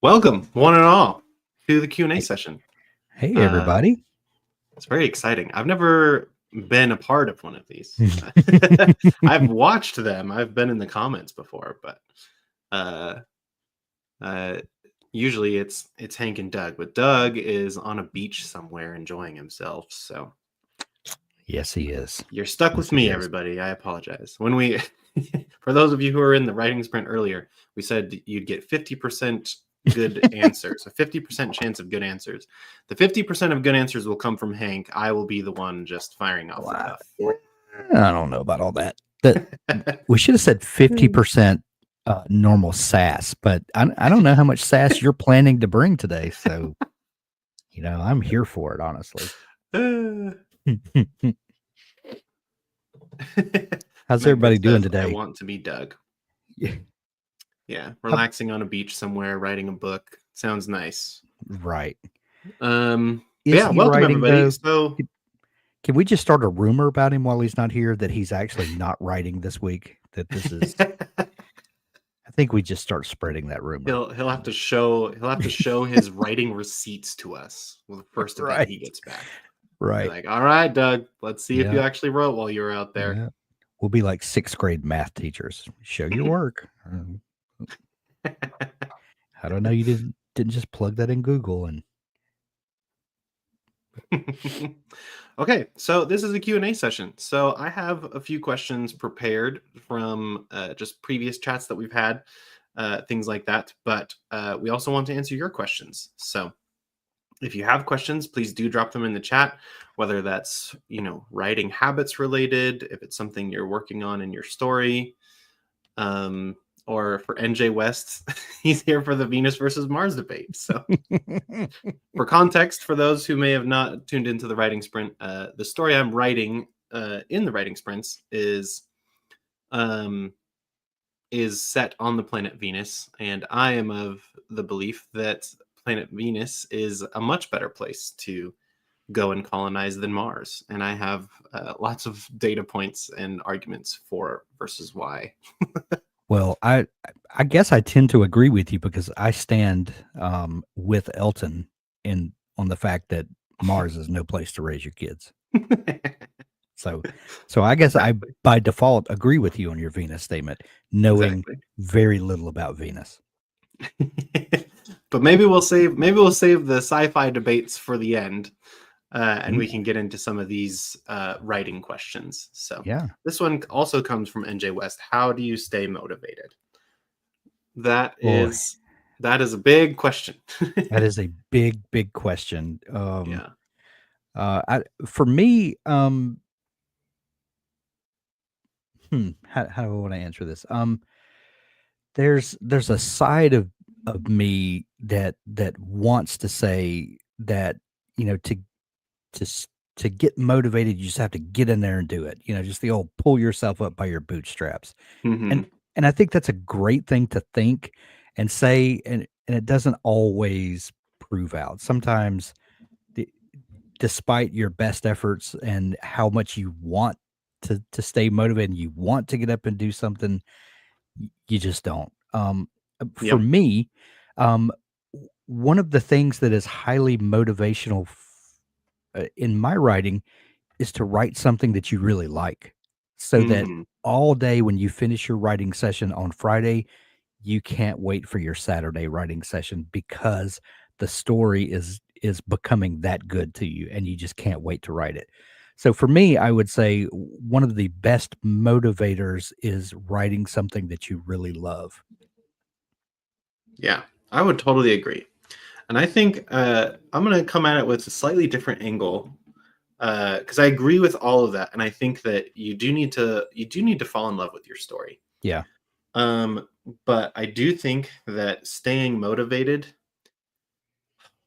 Welcome, one and all, to the Q&A Hey, session. hey Uh, everybody. it's very exciting. I've never been a part of one of these. I've watched them. I've been in the comments before, but uh, uh, usually it's Hank and Doug. But Doug is on a beach somewhere enjoying himself. So Yes, he is. you're stuck with Yes, he me, is. everybody. I apologize. When we, for those of you who were in the writing sprint earlier, we said you'd get 50% good answers, a 50% chance of good answers. The 50% of good answers will come from Hank. I will be the one just firing off the Well, cuff. I don't know about all that. That we should have said 50% normal sass, but I don't know how much sass you're planning to bring today. So, I'm here for it, honestly. How's Magda everybody doing says, I today? want to be Doug. Yeah. Yeah, How- relaxing on a beach somewhere, writing a book. Sounds nice. right. But Is yeah, he welcome writing, everybody. though? So Can we just start a rumor about him while he's not here that he's actually not writing this week? That this is, I think we just start spreading that rumor. he'll have to show his writing receipts to us with the first event he Right. gets back. Be Right. like, all right, Doug, let's see if you Yeah. actually wrote while you were out there. Yeah. We'll be like sixth grade math teachers. Show your work. I don't know. You didn't just plug that in Google and Okay, so this is a Q&A session. So I have a few questions prepared from just previous chats that we've had, things like that. But we also want to answer your questions. So if you have questions, please do drop them in the chat, whether that's, writing habits related, if it's something you're working on in your story, or for NJ West, he's here for the Venus versus Mars debate. So for context, for those who may have not tuned into the writing sprint, the story I'm writing in the writing sprints um, is set on the planet Venus, and I am of the belief that planet Venus is a much better place to go and colonize than Mars. And I have lots of data points and arguments for versus why. well, I guess I tend to agree with you because I stand with Elton in on the fact that Mars is no place to raise your kids. So I guess I Exactly. by default agree with you on your Venus statement, knowing Exactly. very little about Venus. But maybe we'll save the sci-fi debates for the end, and we Mm, can get into some of these writing questions. So yeah. this one also comes from NJ West. How do you stay motivated? That Boy, is a big question. that is a big, big question. Yeah. For me, how do I want to answer this? There's a side of me that wants to say that to to s- to get motivated, you just have to get in there and do it. Just the old pull yourself up by your bootstraps. And Hmm. and I think that's a great thing to think and say, and it doesn't always prove out. Sometimes, the, despite your best efforts and how much you want to stay motivated, and you want to get up and do something, you just don't. For Yep. me, um, one of the things that is highly motivational in my writing is to write something that you really like, so that Hmm. all day when you finish your writing session on Friday, you can't wait for your Saturday writing session because the story is becoming that good to you and you just can't wait to write it. So for me, I would say one of the best motivators is writing something that you really love. Yeah, I would totally agree. And I think I'm going to come at it with a slightly different angle, because I agree with all of that, and I think that you do need to fall in love with your story. Yeah. Um, but I do think that staying motivated.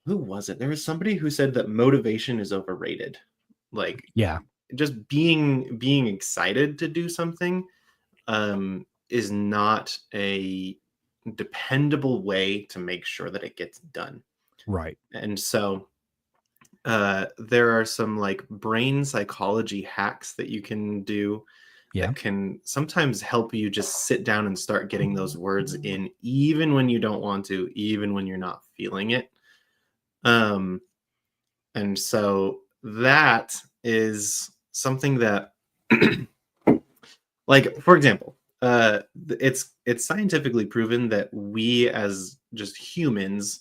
Who was it? There was somebody who said that motivation is overrated. Like Yeah. just being excited to do something is not a dependable way to make sure that it gets done. Right. And so there are some like brain psychology hacks that you can do Yeah. that can sometimes help you just sit down and start getting those words in, even when you don't want to, even when you're not feeling it. Um, and so that is something that, like, for example, it's scientifically proven that we as just humans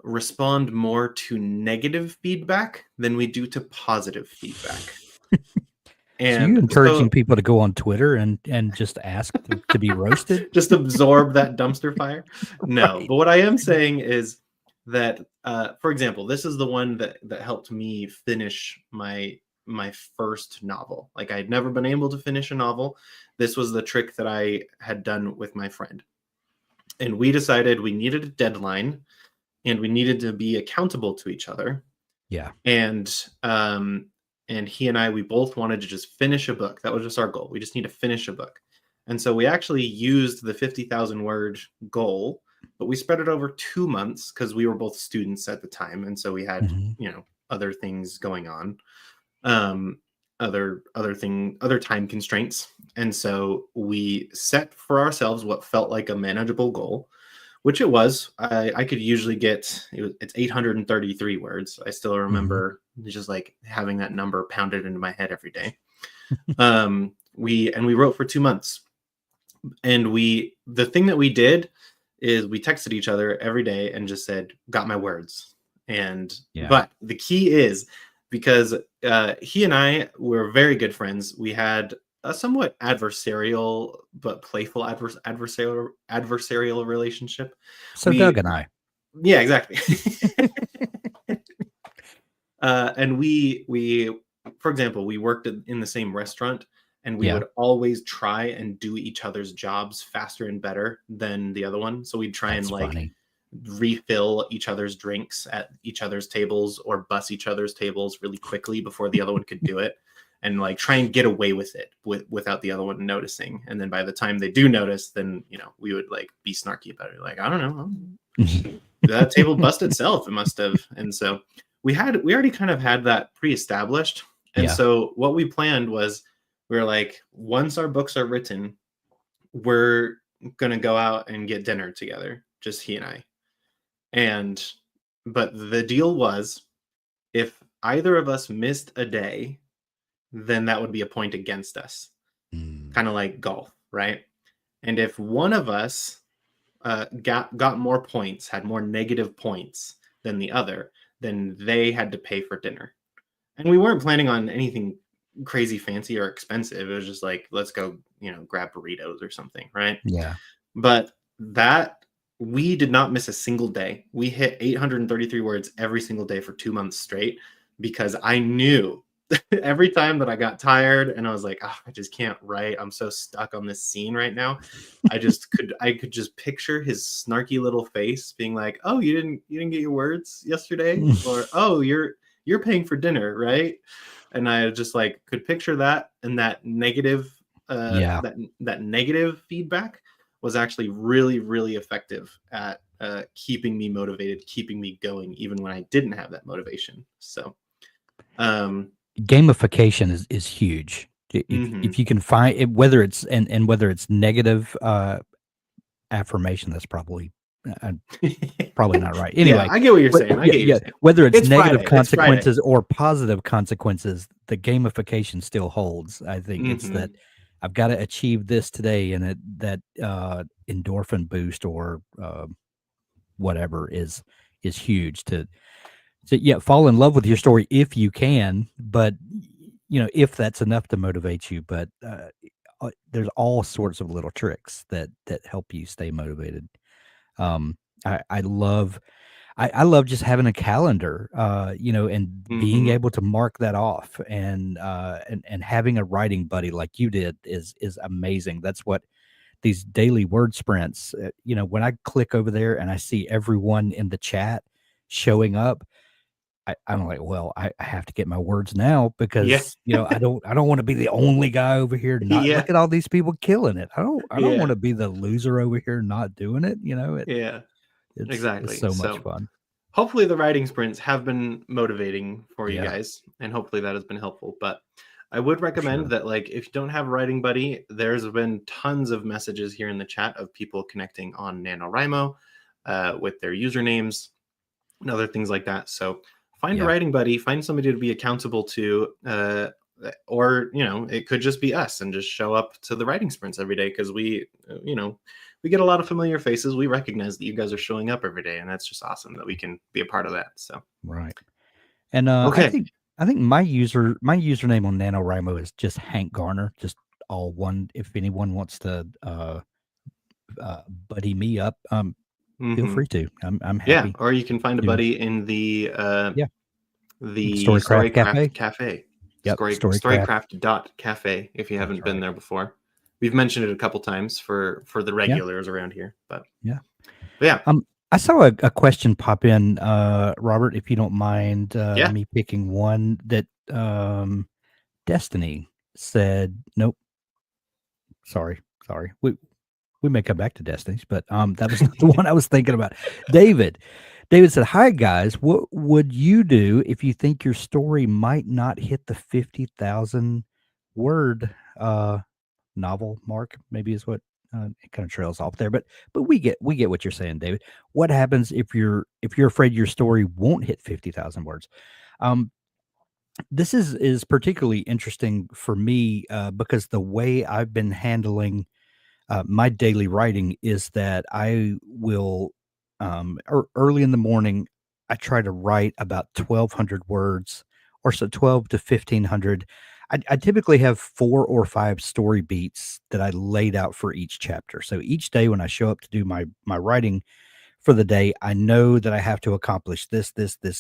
respond more to negative feedback than we do to positive feedback. So you And encouraging so people to go on Twitter and just ask to be roasted? just absorb that dumpster fire. No, Right. but what I am saying is that, for example, this is the one that helped me finish my first novel. Like, I'd never been able to finish a novel. This was the trick that I had done with my friend, and we decided we needed a deadline and we needed to be accountable to each other. Yeah. And and he and I, we both wanted to just finish a book. That was just our goal. We just need to finish a book. And so we actually used the 50,000 word goal, but we spread it over 2 months because we were both students at the time, and so we had, Mhm. other things going on, um other time constraints. And so we set for ourselves what felt like a manageable goal, which it was. I could usually it's 833 words. I still Mhm. remember just like having that number pounded into my head every day. We wrote for 2 months, and the thing that we did is we texted each other every day and just said, "Got my words." And Yeah. but the key is, because he and I were very good friends, we had a somewhat adversarial but playful adversarial relationship. So Doug We and I. Yeah, exactly. And for example, we worked in the same restaurant, and we Yeah. would always try and do each other's jobs faster and better than the other one. So we'd try and That's like funny. refill each other's drinks at each other's tables, or bus each other's tables really quickly before the other one could do it, and like try and get away with it without the other one noticing. And then by the time they do notice, then we would like be snarky about it, like, I don't know, that table busted itself, it must have. And so we already kind of had that pre-established. And Yeah. so what we planned was, we were like, once our books are written, we're gonna go out and get dinner together, just he and I. And but the deal was, if either of us missed a day, then that would be a point against us, Mm. kind of like golf, right? And if one of us got more points, had more negative points than the other, then they had to pay for dinner. And we weren't planning on anything crazy fancy or expensive. It was just like, let's go, grab burritos or something, right? Yeah. But that we did not miss a single day. We hit 833 words every single day for 2 months straight, because I knew every time that I got tired and I was like, oh, I just can't write. I'm so stuck on this scene right now. I could just picture his snarky little face being like, "Oh, you didn't get your words yesterday?" Or, "Oh, you're paying for dinner, right?" And I just like could picture that, and that negative Yeah. that negative feedback was actually really, really effective at keeping me motivated, keeping me going, even when I didn't have that motivation. So, um, Gamification is huge. If mhm. you can find it, whether it's and whether it's negative affirmation, that's uh, probably not right. Yeah, Anyway, I get what you're but saying. I yeah, get what you're yeah, saying. whether it's It's negative Friday. It's Friday. consequences or positive consequences, the gamification still holds. I think it's that Mhm. I've gotta achieve this today, and that endorphin boost or, whatever is huge to, yeah, fall in love with your story if you can, but, if that's enough to motivate you, but, there's all sorts of little tricks that help you stay motivated. Um, I love I love just having a calendar, and being Mhm. able to mark that off and having a writing buddy like you did is amazing. That's what these daily word sprints, when I click over there and I see everyone in the chat showing up, I'm like, well, I have to get my words now Yeah. because, I don't want to be the only guy over here not Yeah. look at all these people killing it. I don't want Yeah. to be the loser over here not doing it. Yeah. It's Exactly. so much So, fun. hopefully the writing sprints have been motivating for you Yeah. guys, and hopefully that has been helpful. But I would for recommend sure. that, like, if you don't have a writing buddy, there's been tons of messages here in the chat of people connecting on NaNoWriMo with their usernames and other things like that. So find a Yeah. writing buddy, find somebody to be accountable to, or it could just be us and just show up to the writing sprints every day because we get a lot of familiar faces. We recognize that you guys are showing up every day, and that's just awesome that we can be a part of that. So Right. And okay, I think my username on NaNoWriMo is just Hank Garner, just all one. If anyone wants to buddy me up, feel hmm free to. I'm yeah, happy or you can find a to. buddy in Yeah. the Storycraft Storycraft Cafe. Cafe, Yep. Storycraft. storycraft.cafe. If you That's haven't been right. there before, we've mentioned it a couple times for the Yeah. regulars around here, Yeah. but yeah, I saw a question pop in, Robert, if you don't mind yeah. me picking one that Destiny said, nope, sorry. We may come back to Destinies, but that was not the one I was thinking about. David. David said, "Hi guys, what would you do if you think your story might not hit the 50,000 word novel mark?" Maybe is what it kind of trails off there, but we get what you're saying, David. What happens if you're afraid your story won't hit 50,000 words? Um, this is particularly interesting for me because the way I've been handling my daily writing is that I will, early in the morning, I try to write about 1,200 words or so, 12 to 1,500. I typically have 4 or 5 story beats that I laid out for each chapter. So each day when I show up to do my writing, for the day, I know that I have to accomplish this,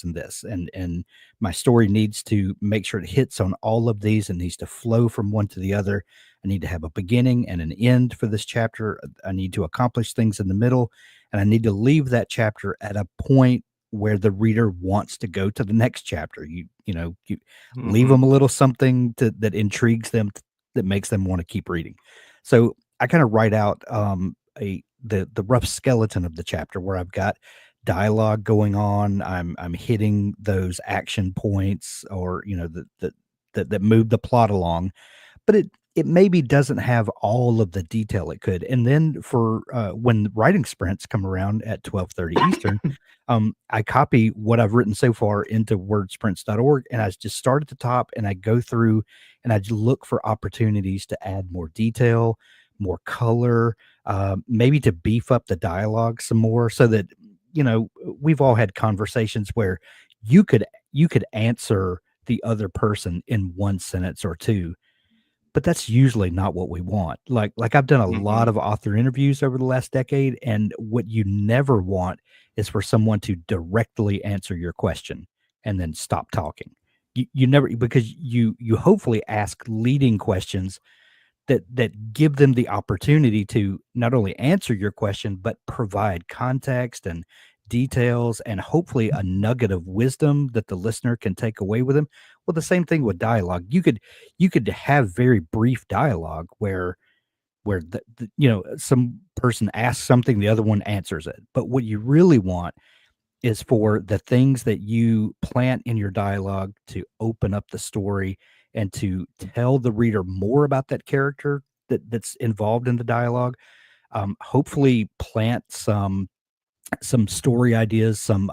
and this, and my story needs to make sure it hits on all of these and needs to flow from one to the other. I need to have a beginning and an end for this chapter. I need to accomplish things in the middle, and I need to leave that chapter at a point where the reader wants to go to the next chapter. You leave hmm them a little something that intrigues them, that makes them want to keep reading. So I kind of write out a the rough skeleton of the chapter where I've got dialogue going on. I'm hitting those action points, or that move the plot along, but it maybe doesn't have all of the detail it could. And then for when writing sprints come around at 12:30 Eastern, I copy what I've written so far into wordsprints.org, and I just start at the top and I go through and I just look for opportunities to add more detail, more color, maybe to beef up the dialogue some more, so that we've all had conversations where you could you could answer the other person in one sentence or two, but that's usually not what we want. Like I've done a hmm lot of author interviews over the last decade, and what you never want is for someone to directly answer your question and then stop talking. You never, because you hopefully ask leading questions that give them the opportunity to not only answer your question but provide context and details and hopefully a nugget of wisdom that the listener can take away with them. Well, the same thing with dialogue. You could have very brief dialogue where some person asks something, the other one answers it. But what you really want is for the things that you plant in your dialogue to open up the story and to tell the reader more about that character that's involved in the dialogue. Hopefully plant some story ideas, some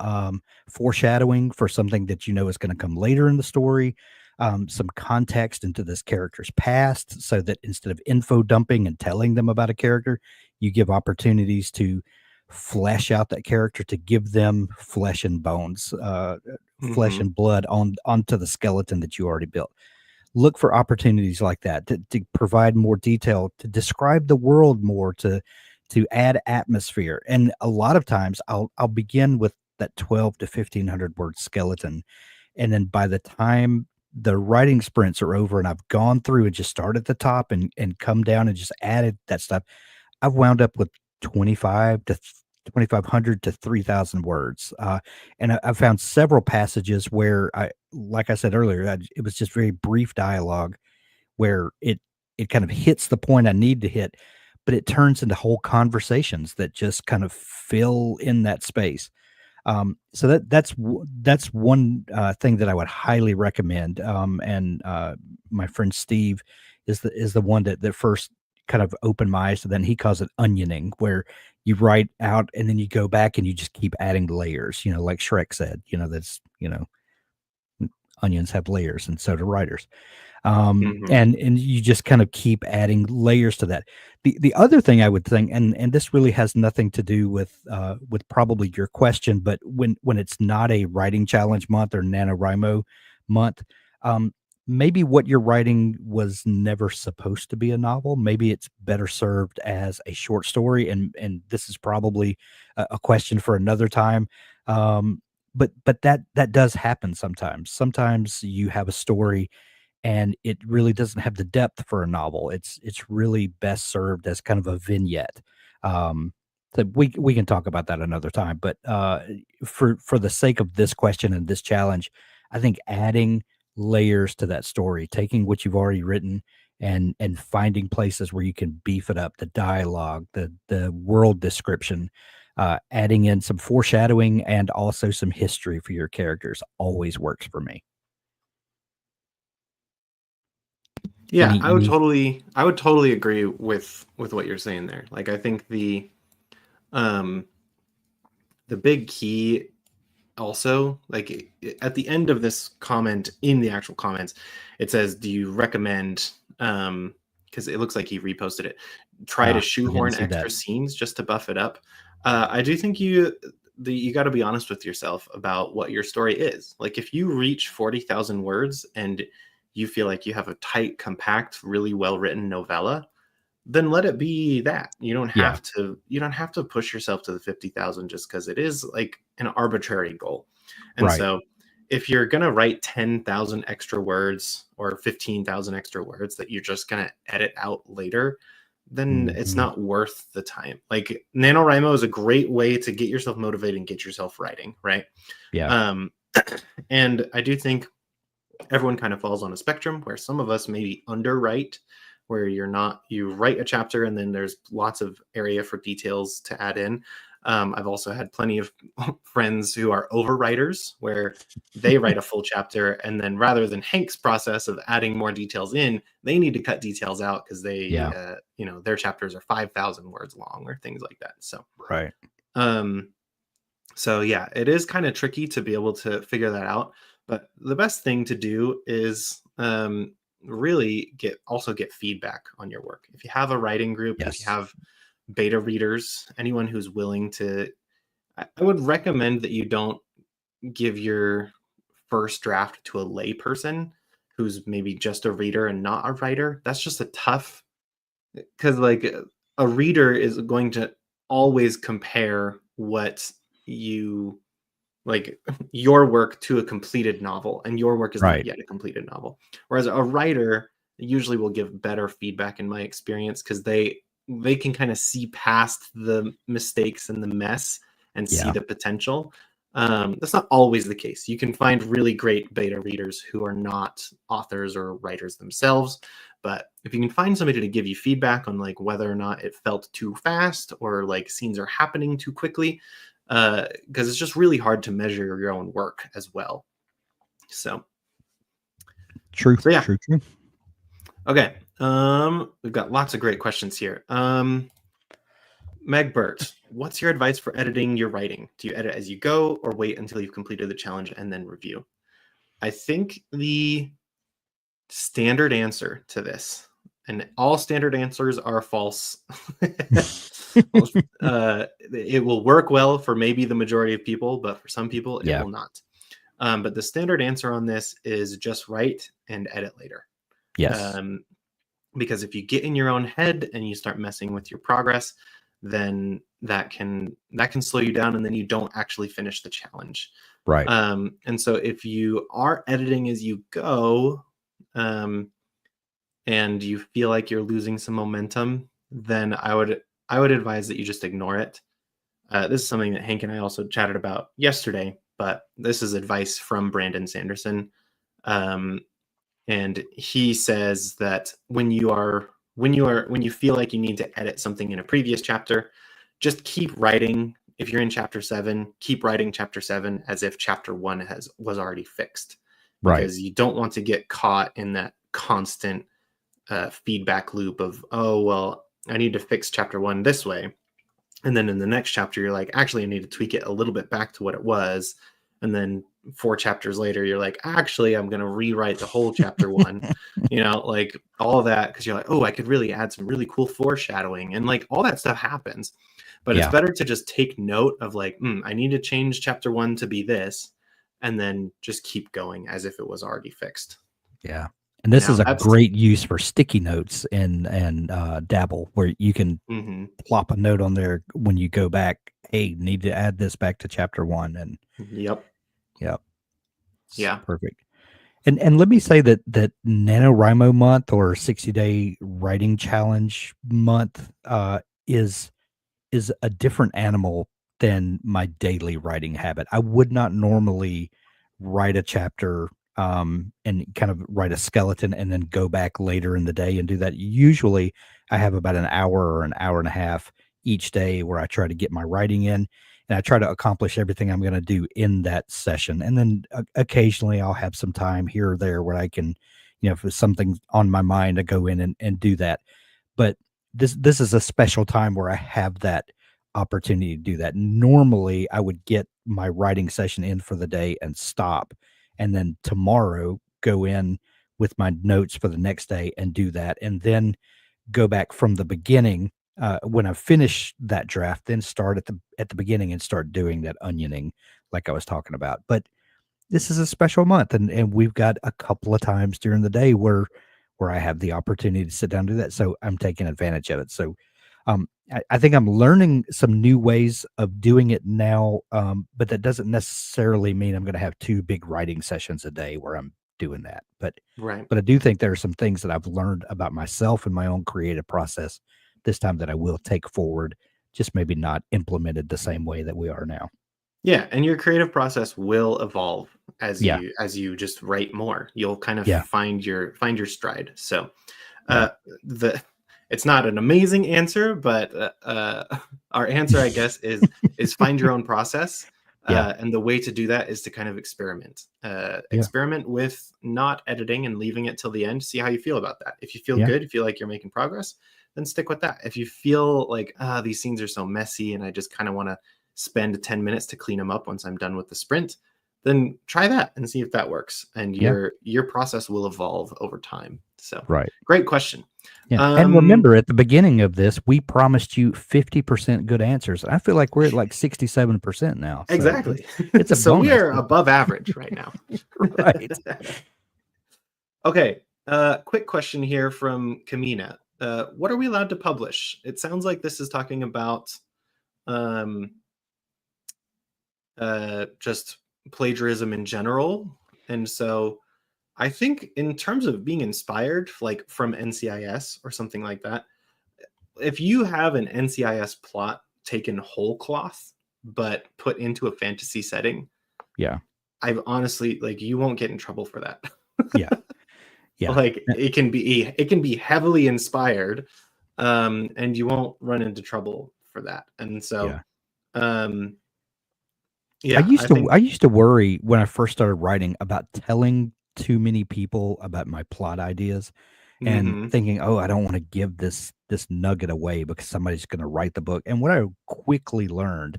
foreshadowing for something that you know is going to come later in the story, some context into this character's past, so that instead of info dumping and telling them about a character, you give opportunities to flesh out that character, to give them flesh and bones, flesh hmm and blood onto the skeleton that you already built. Look for opportunities like that to provide more detail, to describe the world more, to add atmosphere. And a lot of times I'll begin with that 12 to 1,500 word skeleton, and then by the time the writing sprints are over and I've gone through and just start at the top and come down and just added that stuff, I've wound up with 2,500 to 3,000 words. And I've found several passages where like I said earlier, it was just very brief dialogue where it kind of hits the point I need to hit, but it turns into whole conversations that just kind of fill in that space. So that's one thing that I would highly recommend. And my friend Steve is the one that first kind of opened my eyes to. Then he calls it onioning, where you write out and then you go back and you just keep adding layers. Like Shrek said. That's onions have layers, and so do writers. Mhm. And you just kind of keep adding layers to that. The other thing I would think, and this really has nothing to do with probably your question, but when it's not a writing challenge month or NaNoWriMo month, maybe what you're writing was never supposed to be a novel. Maybe it's better served as a short story, and this is probably a question for another time. But that does happen sometimes. Sometimes you have a story and it really doesn't have the depth for a novel. It's really best served as kind of a vignette. So we can talk about that another time. But for the sake of this question and this challenge, I think adding layers to that story, taking what you've already written and finding places where you can beef it up, the dialogue, the world description, adding in some foreshadowing and also some history for your characters always works for me. Yeah, Any I would totally agree with what you're saying there. Like, I think um the big key also, like, at the end of this comment, in the actual comments, it says, do you recommend, because it looks like he reposted it, try to I didn't shoehorn see that. extra scenes just to buff it up? I do think you got to be honest with yourself about what your story is. Like, if you reach 40,000 words and you feel like you have a tight, compact, really well written novella, then let it be that. Yeah, You don't have to push yourself to the 50,000 just because it is like an arbitrary goal. And right. so if you're going to write 10,000 extra words or 15,000 extra words that you're just going to edit out later, then it's Mhm. not worth the time. Like, NaNoWriMo is a great way to get yourself motivated and get yourself writing, right? Yeah. Um, and I do think everyone kind of falls on a spectrum where some of us maybe underwrite, where you write a chapter and then there's lots of area for details to add in. I've also had plenty of friends who are overwriters, where they write a full chapter and then, rather than Hank's process of adding more details in, they need to cut details out because Yeah. their chapters are 5,000 words long or things like that. Right. Um, so yeah, it is kind of tricky to be able to figure that out. But the best thing to do is, really get feedback on your work. If you have a writing group, if you Yes. have beta readers, anyone who's willing to, I would recommend that you don't give your first draft to a lay person who's maybe just a reader and not a writer. That's just a tough, because, like, a reader is going to always compare what you like your work to a completed novel, and your work is not Right. yet a completed novel. Whereas a writer usually will give better feedback, in my experience, because they can kind of see past the mistakes and the mess and see Yeah. the potential. That's not always the case. You can find really great beta readers who are not authors or writers themselves, but if you can find somebody to give you feedback on, like, whether or not it felt too fast or like scenes are happening too quickly, because it's just really hard to measure your own work as well. So, True. so yeah. True. True. Okay. We've got lots of great questions here. Megbert, what's your advice for editing your writing? Do you edit as you go or wait until you've completed the challenge and then review? I think the standard answer to this, and all standard answers are false. It will work well for maybe the majority of people, but for some people, it Yeah. will not. But the standard answer on this is just write and edit later. Yes. Um, because if you get in your own head and you start messing with your progress, then that can slow you down, and then you don't actually finish the challenge. Right. And so if you are editing as you go, um, and you feel like you're losing some momentum, then I would advise that you just ignore it. This is something that Hank and I also chatted about yesterday, but this is advice from Brandon Sanderson. Um, and he says that when you feel like you need to edit something in a previous chapter, just keep writing if you're in chapter 7, keep writing chapter 7 as if chapter 1 was already fixed, Right. because you don't want to get caught in that constant feedback loop of, oh, well, I need to fix chapter 1 this way. And then in the next chapter, you're like, actually, I need to tweak it a little bit back to what it was. And then 4 chapters later, you're like, actually, I'm going to rewrite the whole chapter 1, like all that. Cause you're like, oh, I could really add some really cool foreshadowing, and like all that stuff happens. But it's Yeah. better to just take note of like, I need to change chapter 1 to be this, and then just keep going as if it was already fixed. Yeah. And this is Now a that's great use for sticky notes and Dabble, where you can mhm, plop a note on there when you go back. Hey, need to add this back to chapter 1, and yep, yep, it's yeah, perfect. And let me say that NaNoWriMo month, or 60-day writing challenge month, is a different animal than my daily writing habit. I would not normally write a chapter, and kind of write a skeleton and then go back later in the day and do that. Usually I have about an hour or an hour and a half each day where I try to get my writing in, and I try to accomplish everything I'm going to do in that session. And then occasionally I'll have some time here or there where I can, if there's something on my mind, I go in and do that. But this is a special time where I have that opportunity to do that. Normally, I would get my writing session in for the day and stop, and then tomorrow go in with my notes for the next day and do that, and then go back from the beginning, when I finish that draft, then start at the beginning and start doing that onioning like I was talking about. But this is a special month, and we've got a couple of times during the day where I have the opportunity to sit down and do that. So I'm taking advantage of it. So I think I'm learning some new ways of doing it now, but that doesn't necessarily mean I'm going to have 2 big writing sessions a day where I'm doing that. right. But I do think there are some things that I've learned about myself and my own creative process this time that I will take forward, just maybe not implemented the same way that we are now. Yeah, and your creative process will evolve Yeah. as you just write more. You'll kind of Yeah. find your stride. So, Yeah. uh, the it's not an amazing answer, but our answer, I guess, is find your own process. Yeah. And the way to do that is to kind of experiment. Yeah. Experiment with not editing and leaving it till the end. See how you feel about that. If you feel Yeah. good, you feel like you're making progress, then stick with that. If you feel like, these scenes are so messy and I just kind of want to spend 10 minutes to clean them up once I'm done with the sprint, then try that and see if that works. And Yeah. your process will evolve over time. So Right. great question. Yeah. And remember, at the beginning of this, we promised you 50% good answers. I feel like we're at like 67% now. So Exactly. it's a So we bonus. are above average right now. Right. Okay. Quick question here from Kamina. What are we allowed to publish? It sounds like this is talking about um, just plagiarism in general. And so I think in terms of being inspired, like from NCIS or something like that, if you have an NCIS plot taken whole cloth, but put into a fantasy setting, Yeah. I've honestly, like, you won't get in trouble for that. Yeah. Yeah. Like it can be heavily inspired, and you won't run into trouble for that. And so, Yeah. um, yeah, I I think, used to worry when I first started writing about telling too many people about my plot ideas and mhm, thinking, "Oh, I don't want to give this nugget away because somebody's going to write the book." And what I quickly learned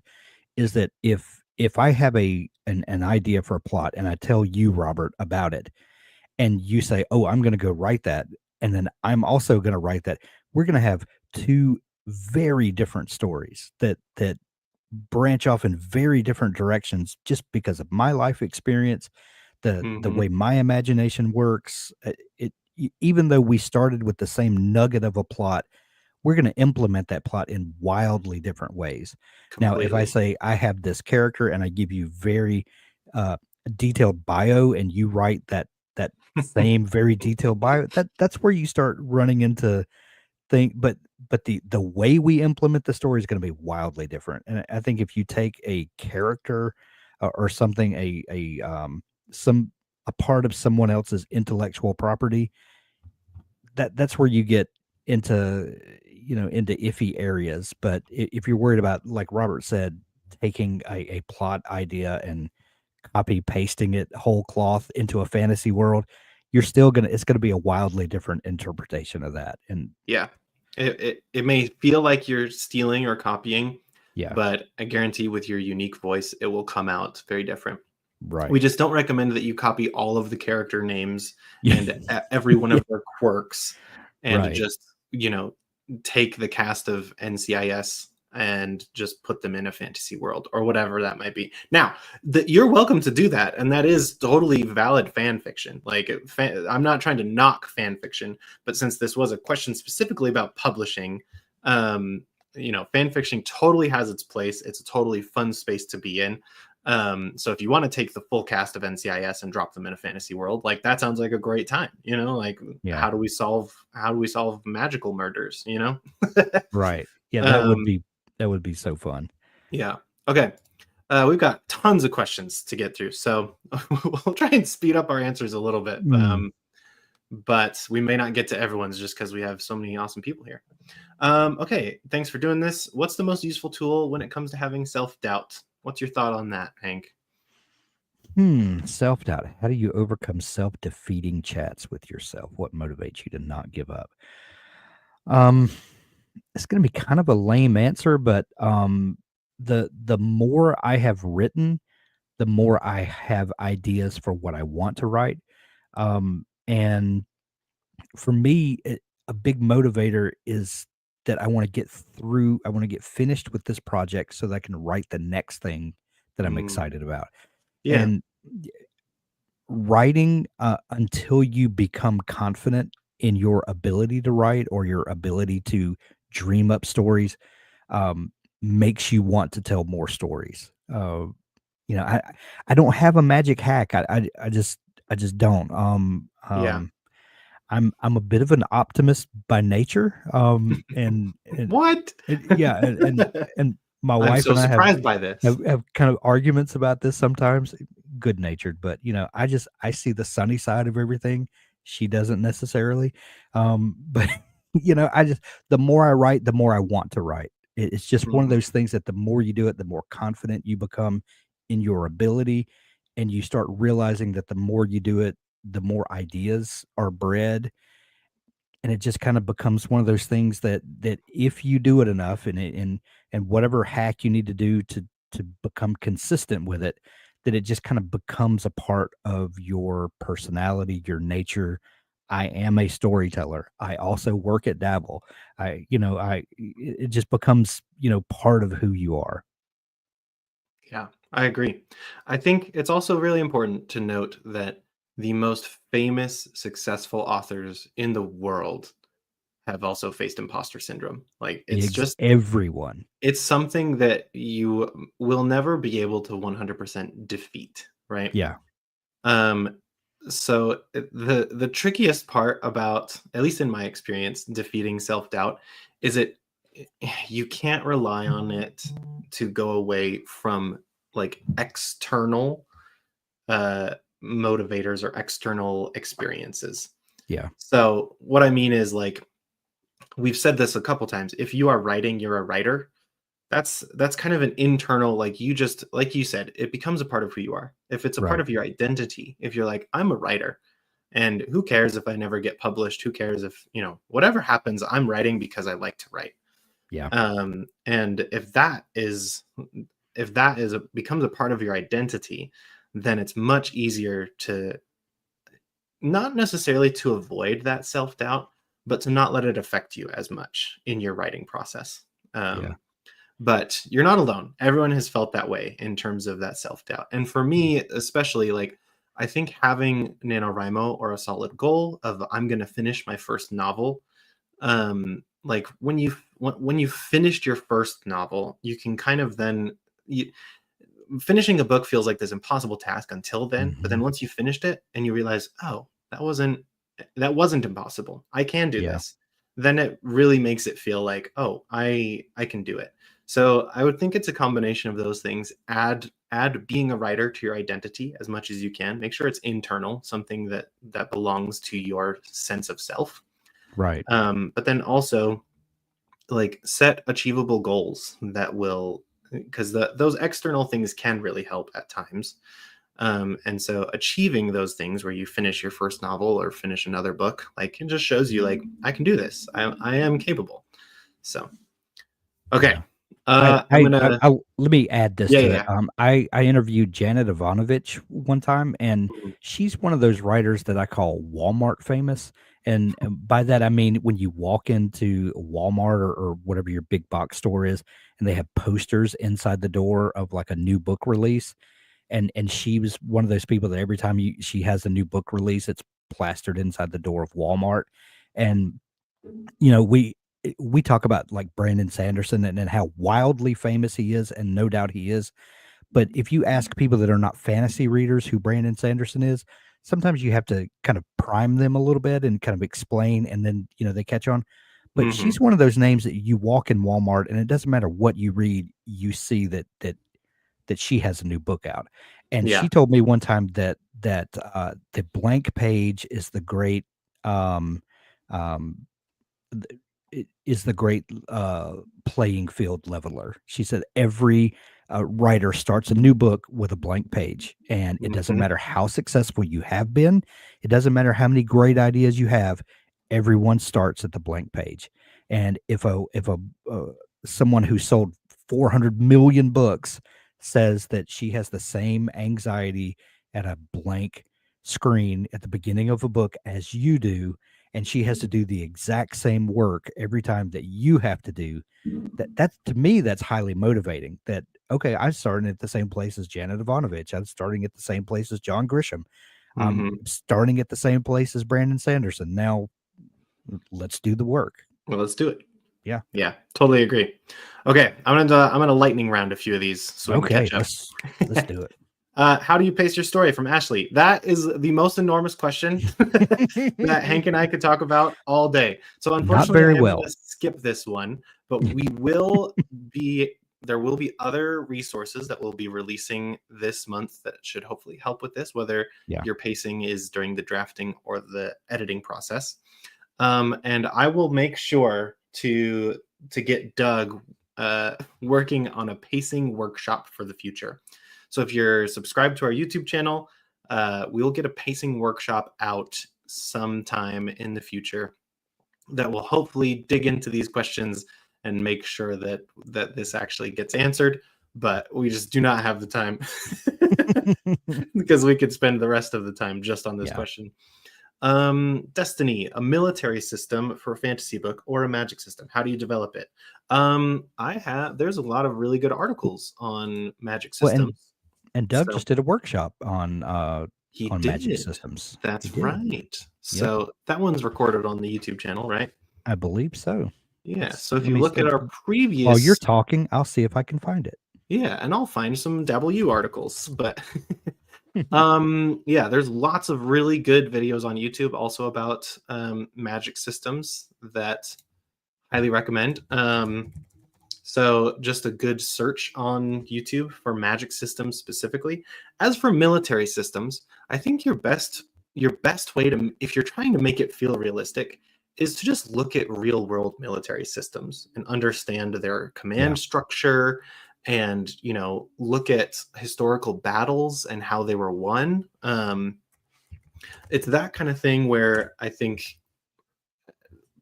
is that if I have an idea for a plot and I tell you, Robert, about it, and you say, "Oh, I'm going to go write that," and then I'm also going to write that, we're going to have 2 very different stories that branch off in very different directions just because of my life experience, the way mhm, my imagination works. Even though we started with the same nugget of a plot, we're going to implement that plot in wildly different ways. Now, if I completely. say I have this character and I give you very uh, detailed bio, and you write that same very detailed bio, that's where you start running into thing. But the way we implement the story is going to be wildly different. And I think if you take a character, or something, some a part of someone else's intellectual property, that's where you get into into iffy areas. But if you're worried about, like Robert said, taking a plot idea and copy pasting it whole cloth into a fantasy world, you're still gonna it's gonna be a wildly different interpretation of that. And Yeah. It may feel like you're stealing or copying, yeah, but I guarantee with your unique voice, it will come out very different. We right. just don't recommend that you copy all of the character names Yeah, and every one yeah, of their quirks and right. just, take the cast of NCIS and just put them in a fantasy world or whatever that might be. Now, you're welcome to do that, and that is totally valid fan fiction. Like, I'm not trying to knock fan fiction, but since this was a question specifically about publishing, fan fiction totally has its place. It's a totally fun space to be in. So if you want to take the full cast of NCIS and drop them in a fantasy world, like that sounds like a great time. Like Yeah, how do we solve magical murders? right. Yeah, um, that would be so fun. yeah. Okay. We've got tons of questions to get through, so we'll try and speed up our answers a little bit. Mm. But we may not get to everyone's just because we have so many awesome people here. Okay, thanks for doing this. What's the most useful tool when it comes to having self-doubt? What's your thought on that, Hank? Self-doubt. How do you overcome self-defeating chats with yourself? What motivates you to not give up? Um, it's gonna be kind of a lame answer, but the more I have written, the more I have ideas for what I want to write. And for me, a big motivator is that I want to get finished with this project so that I can write the next thing that I'm Mm, excited about. yeah, And writing until you become confident in your ability to write or your ability to dream up stories um, makes you want to tell more stories. You know, I don't have a magic hack. I just don't. yeah. I'm a bit of an optimist by nature. What? Yeah, and my I'm wife so and I surprised by this. have kind of arguments about this sometimes. Good natured, but I see the sunny side of everything. She doesn't necessarily. But I just the more I write, the more I want to write. It's just one of Mm, those things that the more you do it, the more confident you become in your ability, and you start realizing that the more you do it, the more ideas are bred, and it just kind of becomes one of those things that if you do it enough and whatever hack you need to do to become consistent with it, that it just kind of becomes a part of your personality, your nature. I am a storyteller. I also work at Dabble. It just becomes, part of who you are. yeah, I agree. I think it's also really important to note that the most famous successful authors in the world have also faced imposter syndrome. Like Everyone. it's something that you will never be able to 100% defeat, right? Yeah. Um, so the trickiest part about, at least in my experience, defeating self-doubt is you can't rely on it to go away from like external uh motivators or external experiences. Yeah. So what I mean is, like, we've said this a couple times. If you are writing, you're a writer. That's kind of an internal, like, you just, like you said, it becomes a part of who you are. If it's a part Right. of your identity, if you're like, I'm a writer, and who cares if I never get published? Who cares if, whatever happens, I'm writing because I like to write. Yeah. And if that is becomes a part of your identity, then it's much easier to, not necessarily to avoid that self-doubt, but to not let it affect you as much in your writing process. Yeah. But you're not alone. Everyone has felt that way in terms of that self-doubt. And for me, especially, like, I think having NaNoWriMo or a solid goal of, I'm going to finish my first novel, like, when you finished your first novel, you can kind of then, finishing a book feels like this impossible task until then, but then Mhm. once you finished it and you realize, oh, that wasn't impossible, I can do Yeah. this, then it really makes it feel like, oh, I can do it. So I would think it's a combination of those things. Add being a writer to your identity as much as you can. Make sure it's internal, something that belongs to your sense of self. Right. But then also, like, set achievable goals that will because those external things can really help at times. And so achieving those things where you finish your first novel or finish another book, like it just shows you like, I can do this. I am capable. So, okay. Yeah. I'm gonna, Let me add this yeah, to yeah, it. yeah. I interviewed Janet Ivanovich one time, and Mhm. she's one of those writers that I call Walmart famous. And by that I mean when you walk into Walmart or whatever your big box store is, and they have posters inside the door of like a new book release, and she was one of those people that every time she has a new book release, it's plastered inside the door of Walmart. And you know, we talk about like Brandon Sanderson and how wildly famous he is, and no doubt he is. But if you ask people that are not fantasy readers who Brandon Sanderson is, sometimes you have to kind of prime them a little bit and kind of explain, and then they catch on. But Mhm. she's one of those names that you walk in Walmart, and it doesn't matter what you read, you see that she has a new book out. And Yeah. she told me one time that the blank page is the great um, um, is the great playing field leveler. She said every writer starts a new book with a blank page, and it doesn't Mhm. matter how successful you have been. It doesn't matter how many great ideas you have. Everyone starts at the blank page. And if a someone who sold 400 million books says that she has the same anxiety at a blank screen at the beginning of a book as you do, and she has to do the exact same work every time that you have to do, that's to me that's highly motivating. That okay, I'm starting at the same place as Janet Ivanovich, I'm starting at the same place as John Grisham, I'm Mhm. starting at the same place as Brandon Sanderson. Now let's do the work. Well, let's do it. Yeah. Yeah, totally agree. Okay, I'm gonna lightning round a few of these so we can Okay, catch up. let's do How do you pace your story from Ashley? That is the most enormous question that it. Hank and I could talk about all day. So Not unfortunately, very I am going well. to skip this one, but we will be there will be other resources that we'll be releasing this month that should hopefully help with this, whether Yeah. your pacing is during the drafting or the editing process. And I will make sure to get Doug working on a pacing workshop for the future. So if you're subscribed to our YouTube channel, we'll get a pacing workshop out sometime in the future that will hopefully dig into these questions and make sure that this actually gets answered. But we just do not have the time because we could spend the rest of the time just on this Yeah. question. Destiny, a military system for a fantasy book or a magic system. How do you develop it? There's a lot of really good articles on magic Well, systems. and Doug So just did a workshop he on magic did. systems. He That's did. right. Yep. So that one's recorded on the YouTube channel, right? I believe so. Yeah. Let's So if let you me look at our while you're previous, talking, I'll see if I can find it. yeah, and I'll find some W articles, but yeah, there's lots of really good videos on YouTube also about magic systems that highly recommend. So just a good search on YouTube for magic systems specifically. As for military systems, I think your best way to, if you're trying to make it feel realistic, is to just look at real world military systems and understand their Yeah. command structure, and look at historical battles and how they were won. It's that kind of thing where I think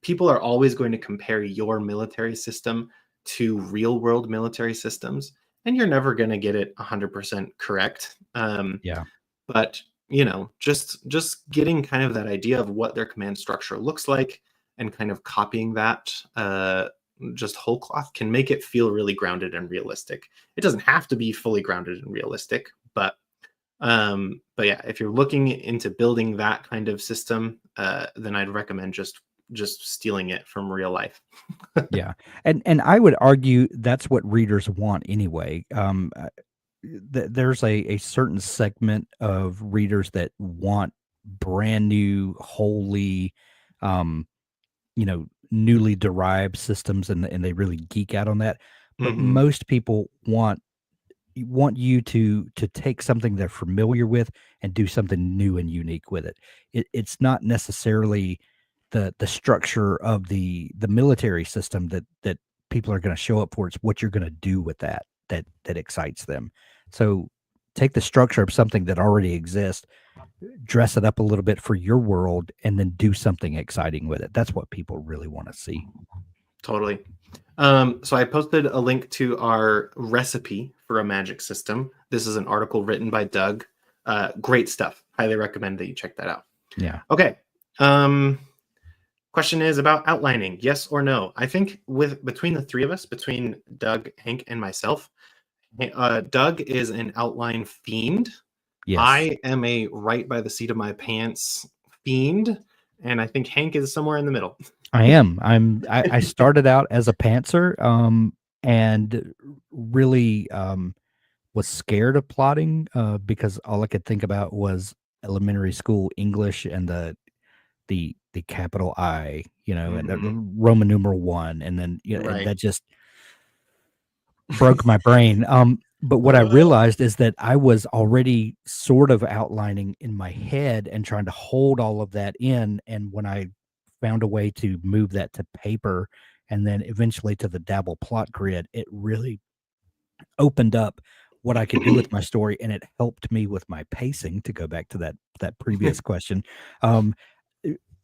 people are always going to compare your military system to real world military systems, and you're never going to get it 100% correct. Yeah. But just getting kind of that idea of what their command structure looks like and kind of copying that just whole cloth can make it feel really grounded and realistic. It doesn't have to be fully grounded and realistic, but yeah, if you're looking into building that kind of system, then I'd recommend just stealing it from real life. Yeah. And I would argue that's what readers want anyway. There's a certain segment of readers that want brand new, wholly, um, newly derived systems, and they really geek out on that. But Hmm. most people want you to take something they're familiar with and do something new and unique with it. It's not necessarily the structure of the military system that people are going to show up for. It's what you're going to do with that. that excites them. So take the structure of something that already exists, dress it up a little bit for your world, and then do something exciting with it. That's what people really want to see. Totally. So I posted a link to our recipe for a magic system. This is an article written by Doug. Great stuff. Highly recommend that you check that out. Yeah. Okay. Question is about outlining. Yes or no? I think between the three of us, between Doug, Hank, and myself, Doug is an outline fiend. Yes. I am a right by the seat of my pants fiend, and I think Hank is somewhere in the middle. I am. I started out as a pantser, and really was scared of plotting because all I could think about was elementary school English and the capital I, and the Roman numeral 1, and then and that just broke my brain. But what I realized is that I was already sort of outlining in my head and trying to hold all of that in. And when I found a way to move that to paper and then eventually to the Dabble plot grid, it really opened up what I could do with my story, and it helped me with my pacing, to go back to that previous question.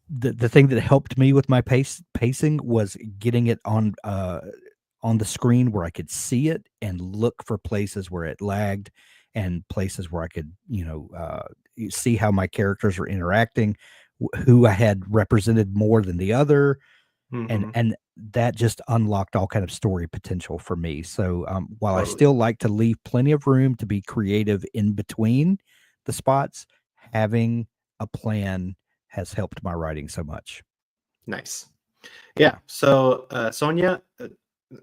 The thing that helped me with my pacing was getting it on the screen where I could see it and look for places where it lagged and places where I could, see how my characters are interacting, who I had represented more than the other. And that just unlocked all kind of story potential for me. So while I still like to leave plenty of room to be creative in between the spots, having a plan has helped my writing so much. Nice. Yeah. So Sonia,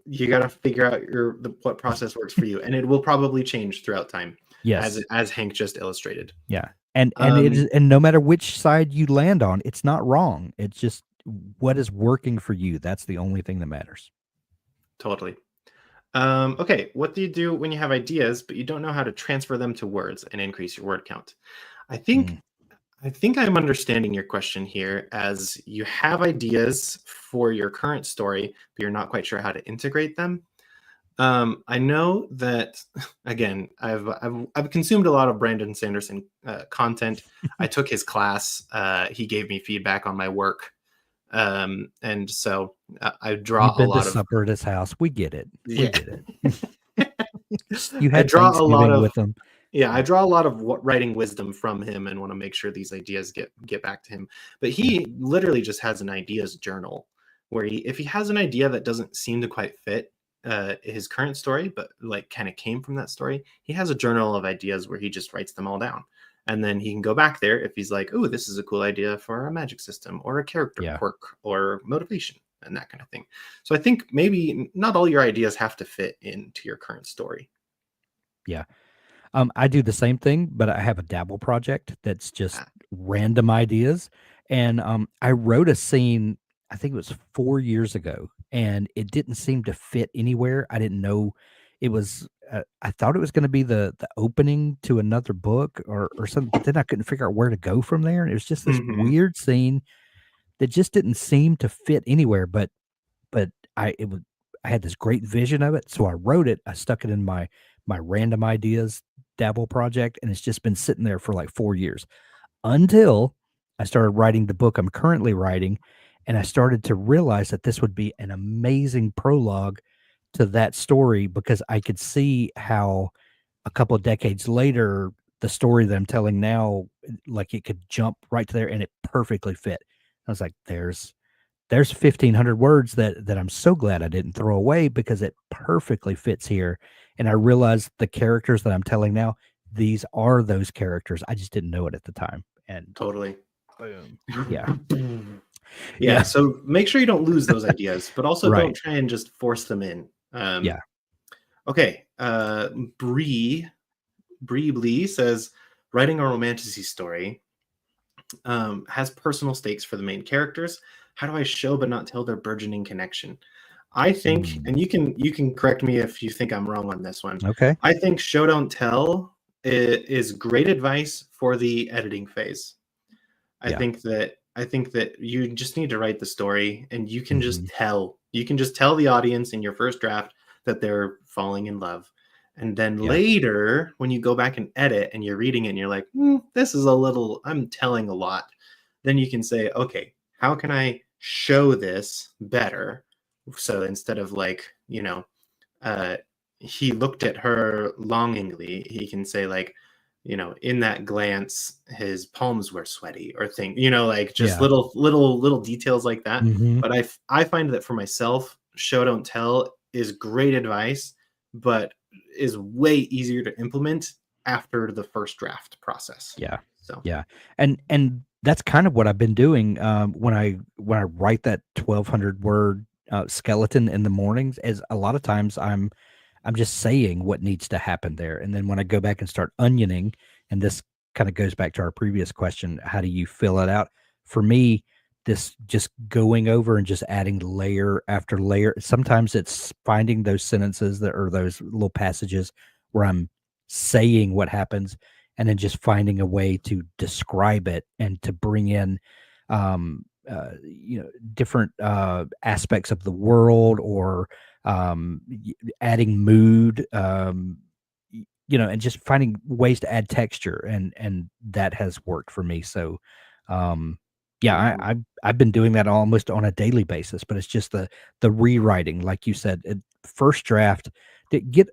you got to figure out what process works for you, and it will probably change throughout time. Yes. As Hank just illustrated. Yeah. And it is, and no matter which side you land on, it's not wrong. It's just what is working for you. That's the only thing that matters. Totally. Okay. What do you do when you have ideas, but you don't know how to transfer them to words and increase your word count? I think I'm understanding your question here as you have ideas for your current story, but you're not quite sure how to integrate them. I know that, again, I've consumed a lot of Brandon Sanderson content. I took his class. He gave me feedback on my work. And so I draw You've been a lot to of supper at his house. We get it. Yeah. We get it. You I had draw a lot Thanksgiving of with him. Yeah, I draw a lot of writing wisdom from him and want to make sure these ideas get back to him. But he literally just has an ideas journal where if he has an idea that doesn't seem to quite fit his current story, but like kind of came from that story, he has a journal of ideas where he just writes them all down. And then he can go back there if he's like, oh, this is a cool idea for a magic system or a character quirk or motivation and that kind of thing. So I think maybe not all your ideas have to fit into your current story. Yeah. I do the same thing, but I have a Dabble project that's just random ideas. And I wrote a scene, I think it was 4 years ago, and it didn't seem to fit anywhere. I didn't know it was. I thought it was going to be the opening to another book or something, but then I couldn't figure out where to go from there. And it was just this weird scene that just didn't seem to fit anywhere. But I had this great vision of it, so I wrote it. I stuck it in my random ideas Dabble project, and it's just been sitting there for like 4 years until I started writing the book I'm currently writing, and I started to realize that this would be an amazing prologue to that story because I could see how a couple of decades later the story that I'm telling now, like it could jump right to there and it perfectly fit. I was like, there's 1,500 words that I'm so glad I didn't throw away because it perfectly fits here. And I realized the characters that I'm telling now, these are those characters. I just didn't know it at the time. And Totally. boom. Yeah. Yeah. So make sure you don't lose those ideas, but also Right. don't try and just force them in. Yeah. Okay. Bree Blee says, writing a romantasy story has personal stakes for the main characters. How do I show but not tell their burgeoning connection? I think, and you can correct me if you think I'm wrong on this one. Okay. I think show don't tell is great advice for the editing phase. I think that you just need to write the story and you can just tell the audience in your first draft that they're falling in love. And then Yeah. later, when you go back and edit and you're reading it and you're like, this is a little, I'm telling a lot. Then you can say, okay, how can I show this better? So instead of like, uh, he looked at her longingly, he can say like, in that glance, his palms were sweaty or thing, like just Yeah. little details like that. Mhm. But I find that for myself, show don't tell is great advice, but is way easier to implement after the first draft process. Yeah. So, Yeah. And that's kind of what I've been doing, when I write that 1,200 word, skeleton in the mornings, is a lot of times I'm just saying what needs to happen there, and then when I go back and start onioning, and this kinda goes back to our previous question, how do you fill it out? For me, this just going over and just adding layer after layer, sometimes it's finding those sentences that or those little passages where I'm saying what happens, and then just finding a way to describe it and to bring in, different, aspects of the world, or adding mood, and just finding ways to add texture, and that has worked for me. So, yeah, mhm, I've been doing that almost on a daily basis, but it's just the rewriting, like you said, first draft, to get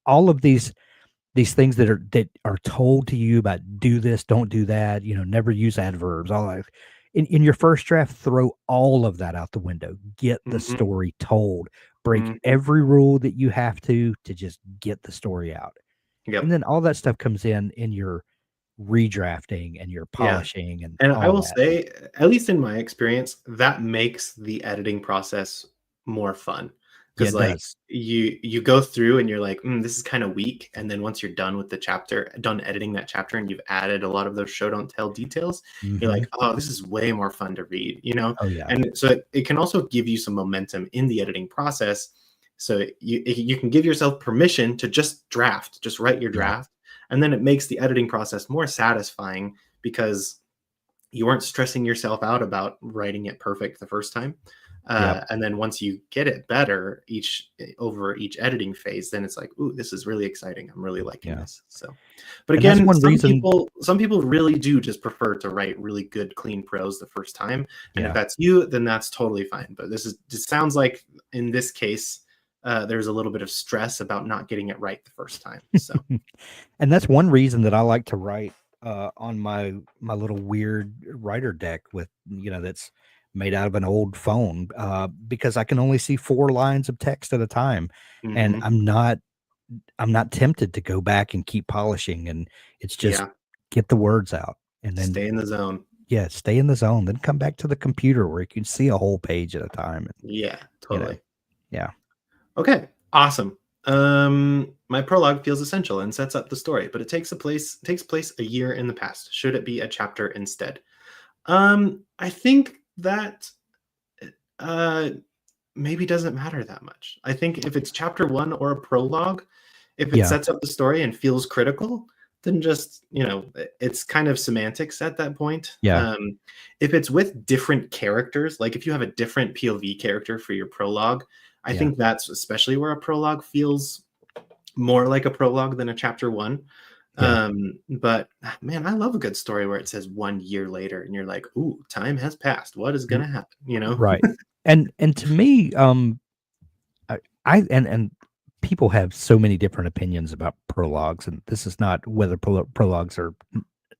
all of these things that are told to you about do this, don't do that, never use adverbs, all that. In your first draft, throw all of that out the window. Get the mhm, story told. Break mhm. every rule that you have to just get the story out. And Yep. then all that stuff comes in your redrafting and your Yeah. polishing and And I all will that. say, at least in my experience, that makes the editing process more fun. Yeah, Because it like does. you go through and you're like, this is kind of weak. And then once you're done with the chapter, done editing that chapter, and you've added a lot of those show don't tell details, you're like, Mhm. oh, this is way more fun to read, you know? Oh, yeah. And so it can also give you some momentum in the editing process. So you can give yourself permission to just draft, just write your Yeah. draft. And then it makes the editing process more satisfying because you weren't stressing yourself out about writing it perfect the first time. Yep. And then once you get it better over each editing phase, then it's like, ooh, this is really exciting. I'm really liking Yeah. this. So, but And that's again, one reason. some people really do just prefer to write really good, clean prose the first time. And if Yeah. that's you, then that's totally fine. But this sounds like in this case, there's a little bit of stress about not getting it right the first time. So, And that's one reason that I like to write, on my little weird writer deck that's made out of an old phone, because I can only see 4 lines of text at a time, and mhm, I'm not tempted to go back and keep polishing, and it's just yeah, get the words out, and then, stay in the zone. yeah, stay in the zone, then come back to the computer where you can see a whole page at a time, and, Yeah, you know, totally. yeah. Okay, awesome. My prologue feels essential and sets up the story, but it takes place a year in the past. Should it be a chapter instead? I think that uh maybe doesn't matter that much. I think if it's chapter one or a prologue, if it Yeah, sets up the story and feels critical, then just it's kind of semantics at that point. yeah, If it's with different characters, like if you have a different POV character for your prologue, I yeah, think that's especially where a prologue feels more like a prologue than a chapter one. yeah, But man, I love a good story where it says 1 year later, and you're like, "Ooh, time has passed. What is r gonna happen?" You know? right. And to me, I and people have so many different opinions about prologues, and this is not whether prologues are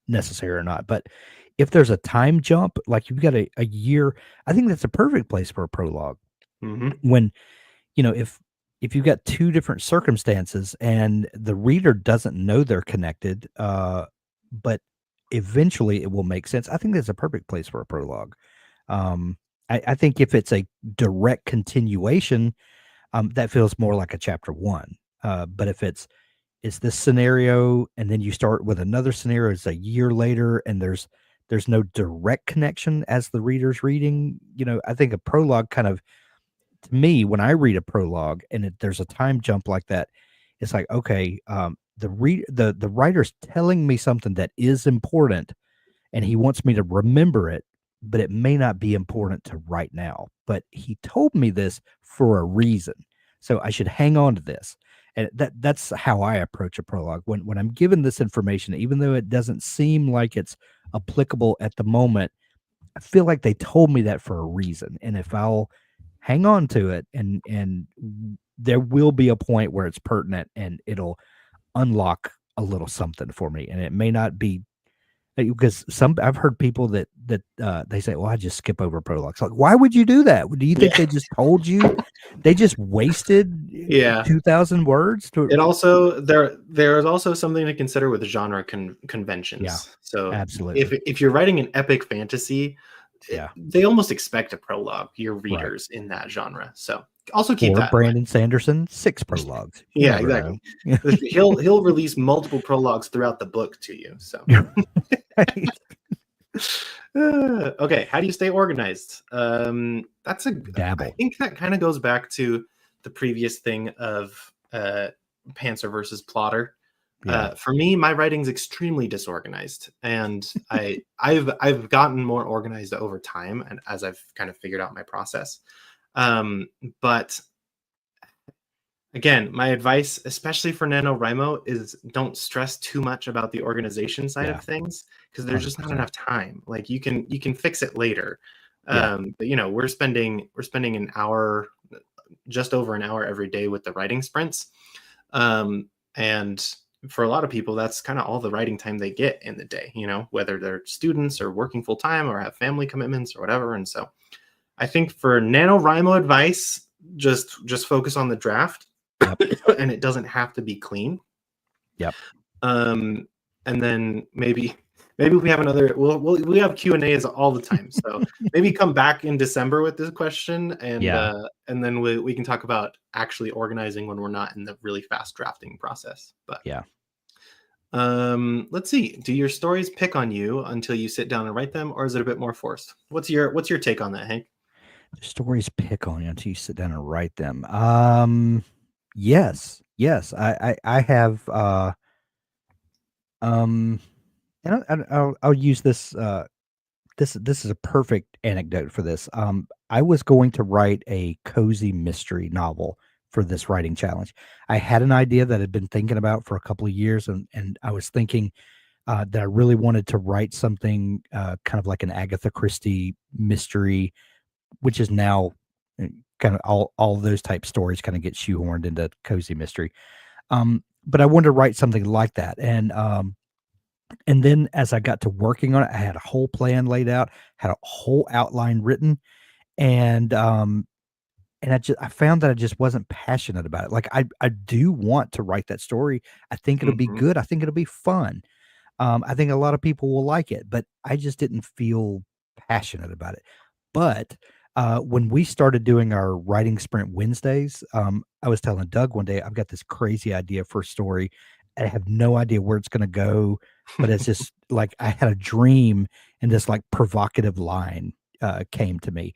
necessary or not. But if there's a time jump, like you've got a year, I think that's a perfect place for a prologue. Hmm. When if you've got two different circumstances and the reader doesn't know they're connected, but eventually it will make sense. I think that's a perfect place for a prologue. Um, I think if it's a direct continuation, that feels more like a chapter one. But if it's this scenario, and then you start with another scenario, it's a year later, and there's no direct connection as the reader's reading. I think a prologue kind of, to me, when I read a prologue and there's a time jump like that, it's like, okay, the writer's telling me something that is important, and he wants me to remember it, but it may not be important to right now. But he told me this for a reason. So I should hang on to this. And that's how I approach a prologue. When I'm given this information, even though it doesn't seem like it's applicable at the moment, I feel like they told me that for a reason. And if I'll hang on to it, and there will be a point where it's pertinent and it'll unlock a little something for me. And it may not be, because I've heard people that they say, well, I just skip over prologues. Like, why would you do that? Do you think Yeah. they just told you? They just wasted Yeah. 2,000 words to. It also there is also something to consider with genre Yeah, conventions. So absolutely. if you're writing an epic fantasy, Yeah, they almost expect a prologue, your right. readers in that genre. So also keep Or that in mind. Brandon Sanderson, 6 prologues. You Yeah, never know. exactly. He'll release multiple prologues throughout the book to you. So Right. okay, how do you stay organized? That's I Dabble. think that kind of goes back to the previous thing of pantser versus plotter. Yeah. For me, my writing's extremely disorganized, and I've gotten more organized over time, and as I've kind of figured out my process. But again, my advice, especially for NaNoWriMo, is don't stress too much about the organization side Yeah. of things, because there's just not 100%. enough time. Like you can fix it later. Yeah. But you know, we're spending an hour, just over an hour every day with the writing sprints. And for a lot of people, that's kind of all the writing time they get in the day, you know, whether they're students or working full time or have family commitments or whatever. And so I think for NaNoWriMo advice, just focus on the draft, Yep. and it doesn't have to be clean. Yep. And then maybe we have another, we have Q&As all the time. So maybe come back in December with this question, Yeah. and then we can talk about actually organizing when we're not in the really fast drafting process. But Yeah. let's see. Do your stories pick on you until you sit down and write them, or is it a bit more forced? What's your take on that, Hank? The stories pick on you until you sit down and write them. Yes. Yes. I have and I'll use this this is a perfect anecdote for this. I was going to write a cozy mystery novel for this writing challenge. I had an idea that I'd been thinking about for a couple of years, and I was thinking that I really wanted to write something kind of like an Agatha Christie mystery, which is now kind of all those type stories kind of get shoehorned into cozy mystery. But I wanted to write something like that, and then as I got to working on it, I had a whole plan laid out, had a whole outline written, and I found that I just wasn't passionate about it. Like I do want to write that story. I think it'll be Mm-hmm. good. I think it'll be fun. I think a lot of people will like it, but I just didn't feel passionate about it. But when we started doing our writing sprint Wednesdays, I was telling Doug one day, I've got this crazy idea for a story. I have no idea where it's going to go, but it's just like I had a dream, and this like provocative line came to me,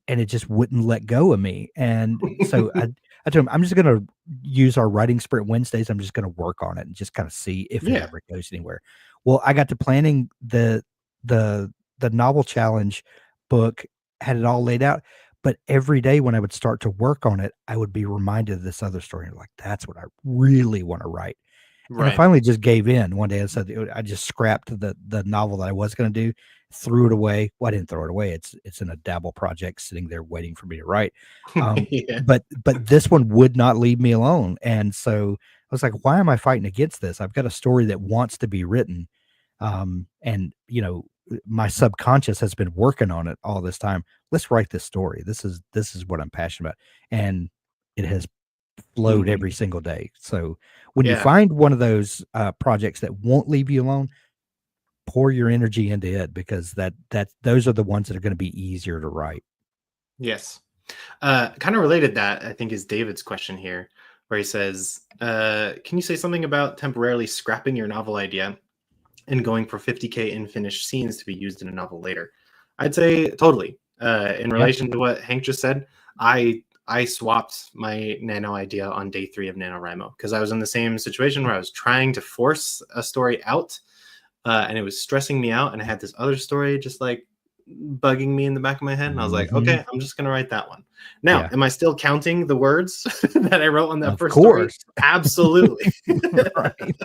and it just wouldn't let go of me. And so I told him, I'm just going to use our writing sprint Wednesdays. I'm just going to work on it and just kind of see if it Yeah. ever goes anywhere. Well, I got to planning the novel challenge book, had it all laid out, but every day when I would start to work on it, I would be reminded of this other story, and like, that's what I really want to write. And I Right. finally just gave in one day and said, I just scrapped the novel that I was going to do, threw it away. Well, I didn't throw it away. It's in a dabble project sitting there waiting for me to write. Yeah. But this one would not leave me alone. And so I was like, why am I fighting against this? I've got a story that wants to be written. And my subconscious has been working on it all this time. Let's write this story. This is what I'm passionate about. And it has flowed Mhm. every single day. So when you Yeah. find one of those projects that won't leave you alone, pour your energy into it, because those are the ones that are going to be easier to write. Yes. Kind of related, that I think is David's question here, where he says, can you say something about temporarily scrapping your novel idea and going for 50K unfinished scenes to be used in a novel later? I'd say totally. In Yeah. relation to what Hank just said, I swapped my Nano idea on day 3 of NaNoWriMo, because I was in the same situation where I was trying to force a story out, and it was stressing me out. And I had this other story just like bugging me in the back of my head, and I was like, Mhm. okay, I'm just gonna write that one. Now, Yeah. am I still counting the words that I wrote on that Of first story? course. Absolutely. Right.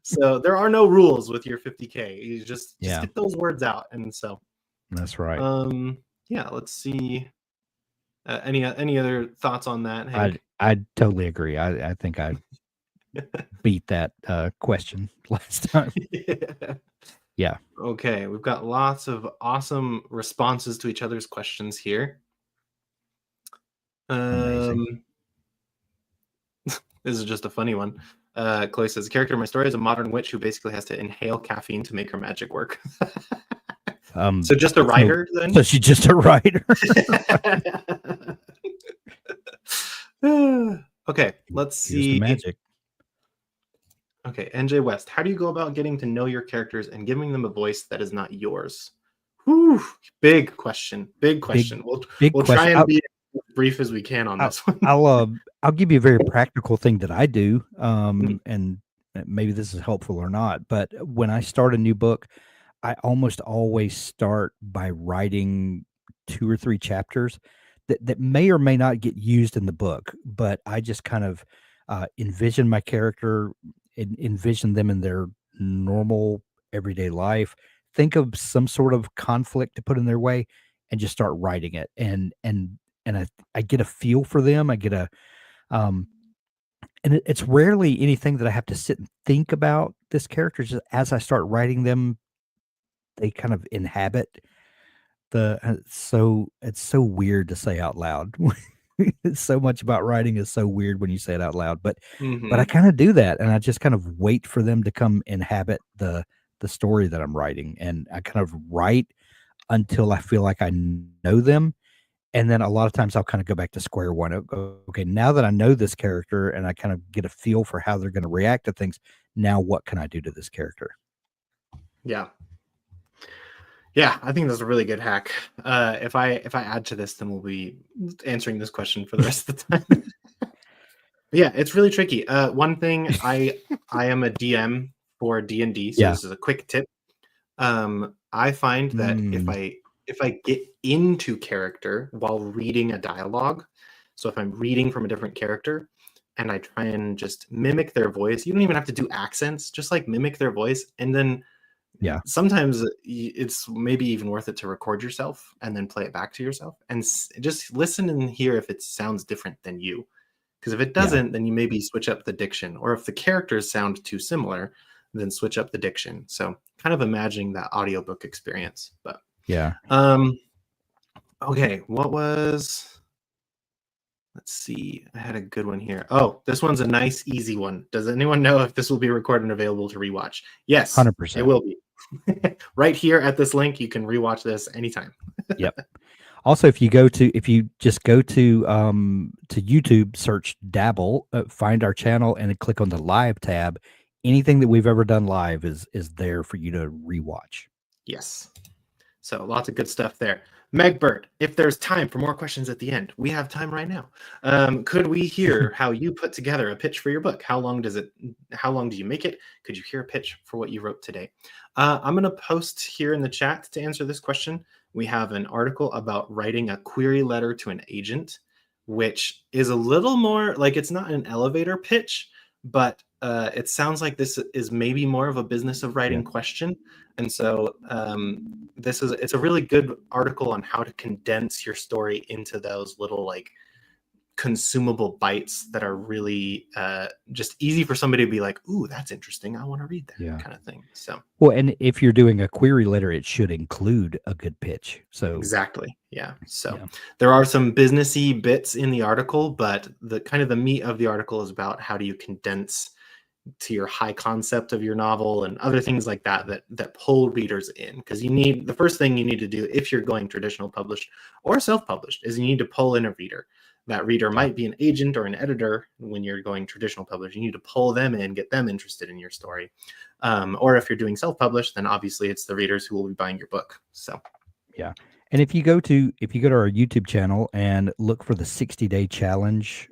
So there are no rules with your 50K. You just Yeah, get those words out. And so that's right. yeah, let's see. Any other thoughts on that, Hank? I totally agree. I think I beat that, question last time. Yeah. Yeah, Okay, we've got lots of awesome responses to each other's questions here. amazing. Um, this is just a funny one. Chloe says, character in my story is a modern witch who basically has to inhale caffeine to make her magic work. So just a So writer then? so she's just a writer. Okay, let's Here's the see. magic. Okay, NJ West, how do you go about getting to know your characters and giving them a voice that is not yours? Whew, big question. Big Big question. big We'll try question. and be as brief as we can on I'll this one. I'll give you a very practical thing that I do, Mhm. and maybe this is helpful or not, but when I start a new book, I almost always start by writing 2 or 3 chapters that may or may not get used in the book, but I just kind of, envision my character, envision them in their normal everyday life, think of some sort of conflict to put in their way, and just start writing it, and I get a feel for them, I get a, um and it's rarely anything that I have to sit and think about this character, just as I start writing them, they kind of inhabit the it's so weird to say out loud. It's so much about writing is so weird when you say it out loud, but I Mhm. kinda do that, and I just kind of wait for them to come inhabit the story that I'm writing, and I kind of write until I feel like I know them, and then a lot of times I'll kinda go back to square one. I'll go, "Okay, now that I know this character and I kind of get a feel for how they're gonna react to things, now what can I do to this character?" Yeah. Yeah, I think that's a really good hack. If I add to this, then we'll be answering this question for the rest of the time. Yeah, it's really tricky. One thing I am a DM for D&D, so Yeah. this is a quick tip. I find that if Mm. I get into character while reading a dialogue, so if I'm reading from a different character and I try and just mimic their voice, you don't even have to do accents, just like mimic their voice, and then Yeah. sometimes it's maybe even worth it to record yourself and then play it back to yourself and just listen and hear if it sounds different than you. Because if it Yeah. doesn't, then you maybe switch up the diction, or if the characters sound too similar, then switch up the diction. So kind of imagining that audiobook experience. But Yeah. um, okay, what was? Let's see. I had a good one here. Oh, this one's a nice, easy one. Does anyone know if this will be recorded and available to rewatch? Yes, it 100%. will be. Right here at this link, you can rewatch this anytime. Yep. Also, if you just go to YouTube, search Dabble, find our channel, and then click on the live tab, anything that we've ever done live is there for you to rewatch. Yes. So lots of good stuff there. Megbert, if there's time for more questions at the end, we have time right now. Could we hear how you put together a pitch for your book? How long does it? How long do you make it? Could you hear a pitch for what you wrote today? I'm going to post here in the chat to answer this question. We have an article about writing a query letter to an agent, which is a little more like it's not an elevator pitch, but it sounds like this is maybe more of a business of Yeah. writing question. And so it's a really good article on how to condense your story into those little like consumable bites that are really just easy for somebody to be like, ooh, that's interesting, I want to read that Yeah. kind of thing. So Well, and if you're doing a query letter, it should include a good pitch. So, exactly, yeah. So yeah. there are some businessy bits in the article, but the kind of the meat of the article is about how do you condense to your high concept of your novel and other things like that pull readers in, because you need the first thing you need to do if you're going traditional published or self-published is you need to pull in a reader. That reader Yeah. might be an agent or an editor. When you're going traditional published, you need to pull them in, get them interested in your story. Or if you're doing self-published, then obviously it's the readers who will be buying your book. So Yeah. And if you go to our YouTube channel and look for the 60-day challenge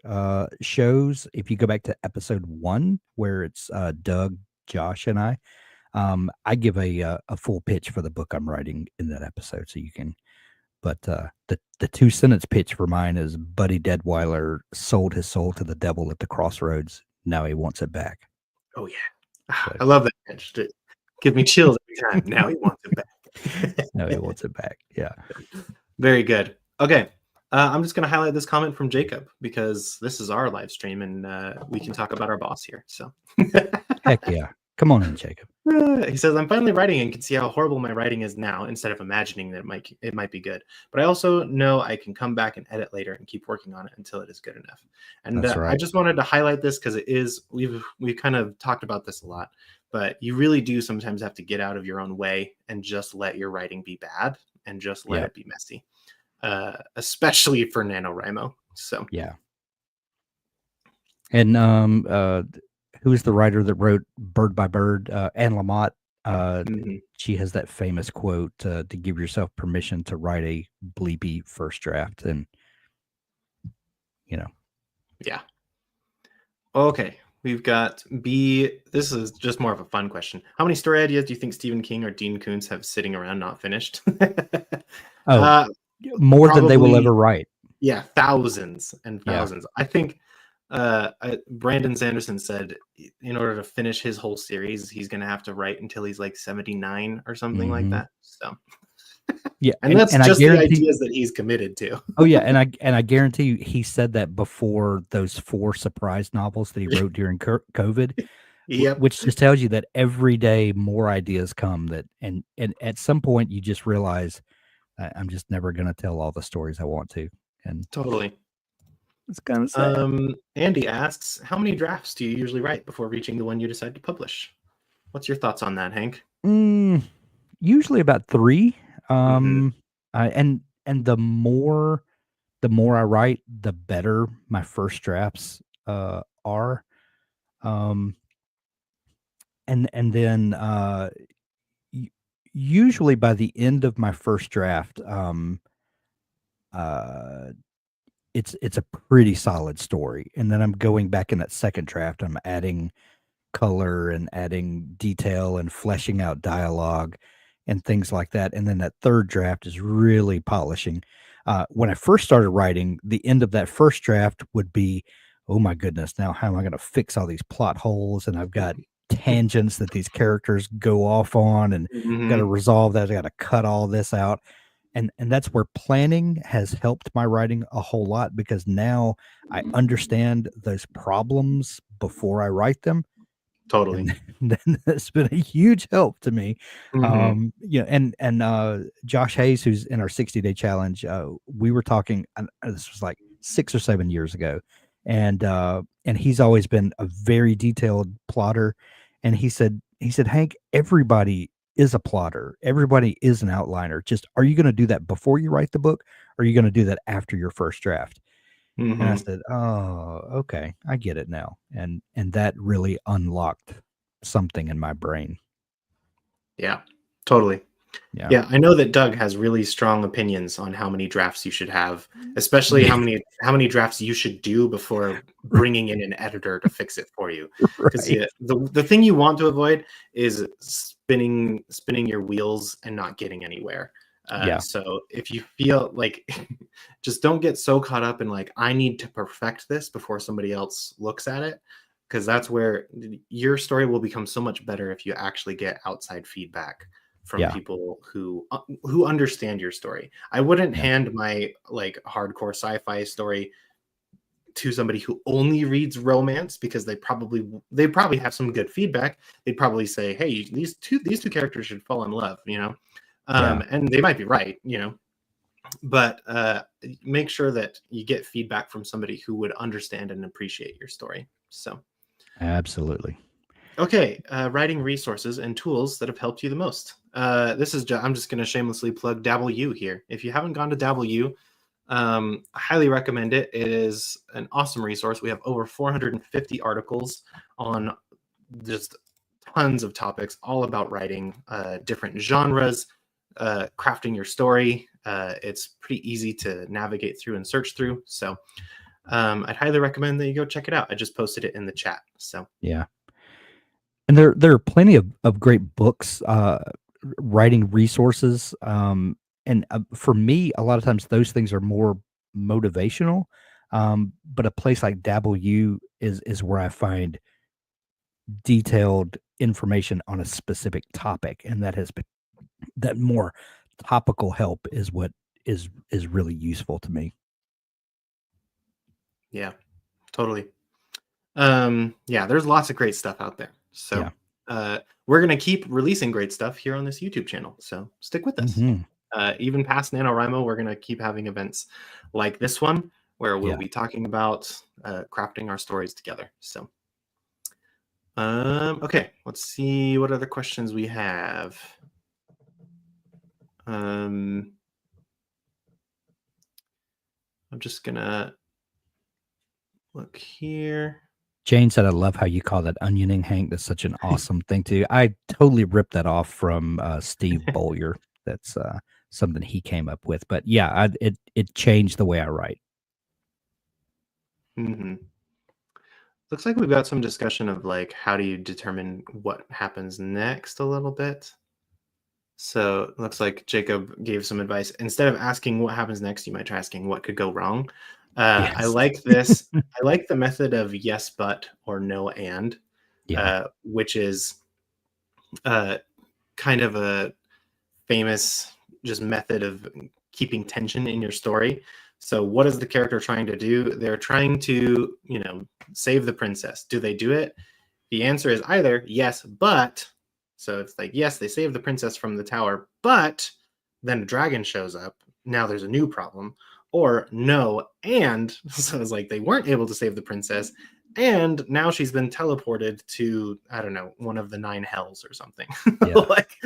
shows, if you go back to episode 1 where it's Doug, Josh, and I, I give a full pitch for the book I'm writing in that episode, so you can. But the 2 sentence pitch for mine is Buddy Deadweiler sold his soul to the devil at the crossroads. Now he wants it back. Oh yeah, So I love that pitch. It gives me chills every time. Now he wants it back. now he wants it back. Yeah. Very good. Okay. I'm just going to highlight this comment from Jacob because this is our live stream and we can talk about our boss here. So, Heck yeah. Come on in, Jacob. He says, I'm finally writing and can see how horrible my writing is now instead of imagining that it might be good. But I also know I can come back and edit later and keep working on it until it is good enough. And That's right. I just wanted to highlight this because we've kind of talked about this a lot, but you really do sometimes have to get out of your own way and just let your writing be bad and just let it be messy. Especially for NaNoWriMo. So yeah. And who's the writer that wrote Bird by Bird? Anne Lamott. She has that famous quote to give yourself permission to write a bleepy first draft, and yeah. Okay, we've got B. This is just more of a fun question. How many story ideas do you think Stephen King or Dean Koontz have sitting around not finished? More than they will ever write. Yeah, thousands and thousands. Yeah. I think Brandon Sanderson said in order to finish his whole series, he's going to have to write until he's like 79 or something like that. So yeah, and that's just the ideas that he's committed to. Oh yeah, and I guarantee you, he said that before those 4 surprise novels that he wrote during COVID. Yep. Which just tells you that every day more ideas come. That and at some point you just realize I'm just never going to tell all the stories I want to. And totally. It's kind of sad. Andy asks, how many drafts do you usually write before reaching the one you decide to publish? What's your thoughts on that, Hank? Usually about 3. And the more I write, the better my first drafts are. And then usually by the end of my first draft, it's a pretty solid story. And then I'm going back in that second draft. I'm adding color and adding detail and fleshing out dialogue and things like that. And then that third draft is really polishing. When I first started writing, the end of that first draft would be, oh my goodness, now how am I going to fix all these plot holes? And I've got tangents that these characters go off on and got to resolve that. I got to cut all this out. And that's where planning has helped my writing a whole lot, because now I understand those problems before I write them. Totally. And that's been a huge help to me. And Josh Hayes, who's in our 60-day challenge, we were talking, this was like 6 or 7 years ago. And he's always been a very detailed plotter. And he said, Hank, everybody is a plotter. Everybody is an outliner. Just, are you going to do that before you write the book? Or are you going to do that after your first draft? And I said, oh, okay, I get it now. And that really unlocked something in my brain. Yeah, totally. Yeah. I know that Doug has really strong opinions on how many drafts you should have, especially how many drafts you should do before bringing in an editor to fix it for you. Because the thing you want to avoid is spinning your wheels and not getting anywhere. So if you feel like, just don't get so caught up in like, I need to perfect this before somebody else looks at it, because that's where your story will become so much better if you actually get outside feedback from people who understand your story. I wouldn't hand my like hardcore sci-fi story to somebody who only reads romance, because they probably have some good feedback. They'd probably say, hey, these two characters should fall in love, and they might be right, but make sure that you get feedback from somebody who would understand and appreciate your story. So absolutely. Okay, writing resources and tools that have helped you the most. This is I'm just going to shamelessly plug Dabble U here. If you haven't gone to Dabble U, I highly recommend it. It is an awesome resource. We have over 450 articles on just tons of topics, all about writing, different genres, crafting your story. It's pretty easy to navigate through and search through. So I'd highly recommend that you go check it out. I just posted it in the chat. So yeah. And there are plenty of great books, writing resources, and for me, a lot of times those things are more motivational. But a place like Dabble U is where I find detailed information on a specific topic, and that more topical help is what is really useful to me. Yeah, totally. Yeah, there's lots of great stuff out there. So Yeah. we're gonna keep releasing great stuff here on this YouTube channel. So stick with us. Mhm. Even past NaNoWriMo, we're gonna keep having events like this one where we'll Yeah. be talking about crafting our stories together. So okay, let's see what other questions we have. I'm just gonna look here. Jane said, "I love how you call that onioning, Hank. That's such an awesome thing to do." I totally ripped that off from Steve Bowyer. That's something he came up with. But yeah, it changed the way I write. Hmm. Looks like we've got some discussion of like how do you determine what happens next a little bit. So it looks like Jacob gave some advice. Instead of asking what happens next, you might try asking what could go wrong. I Yes. like this. I like the method of yes, but, or no, and, Yeah. which is uh, kind of a famous just method of keeping tension in your story. So what is the character trying to do? They're trying to, save the princess. Do they do it? The answer is either yes, but. So it's like, yes, they saved the princess from the tower, but then a dragon shows up. Now there's a new problem. Or no, and so it's like they weren't able to save the princess, and now she's been teleported to, I don't know, one of the 9 hells or something. Yeah. Like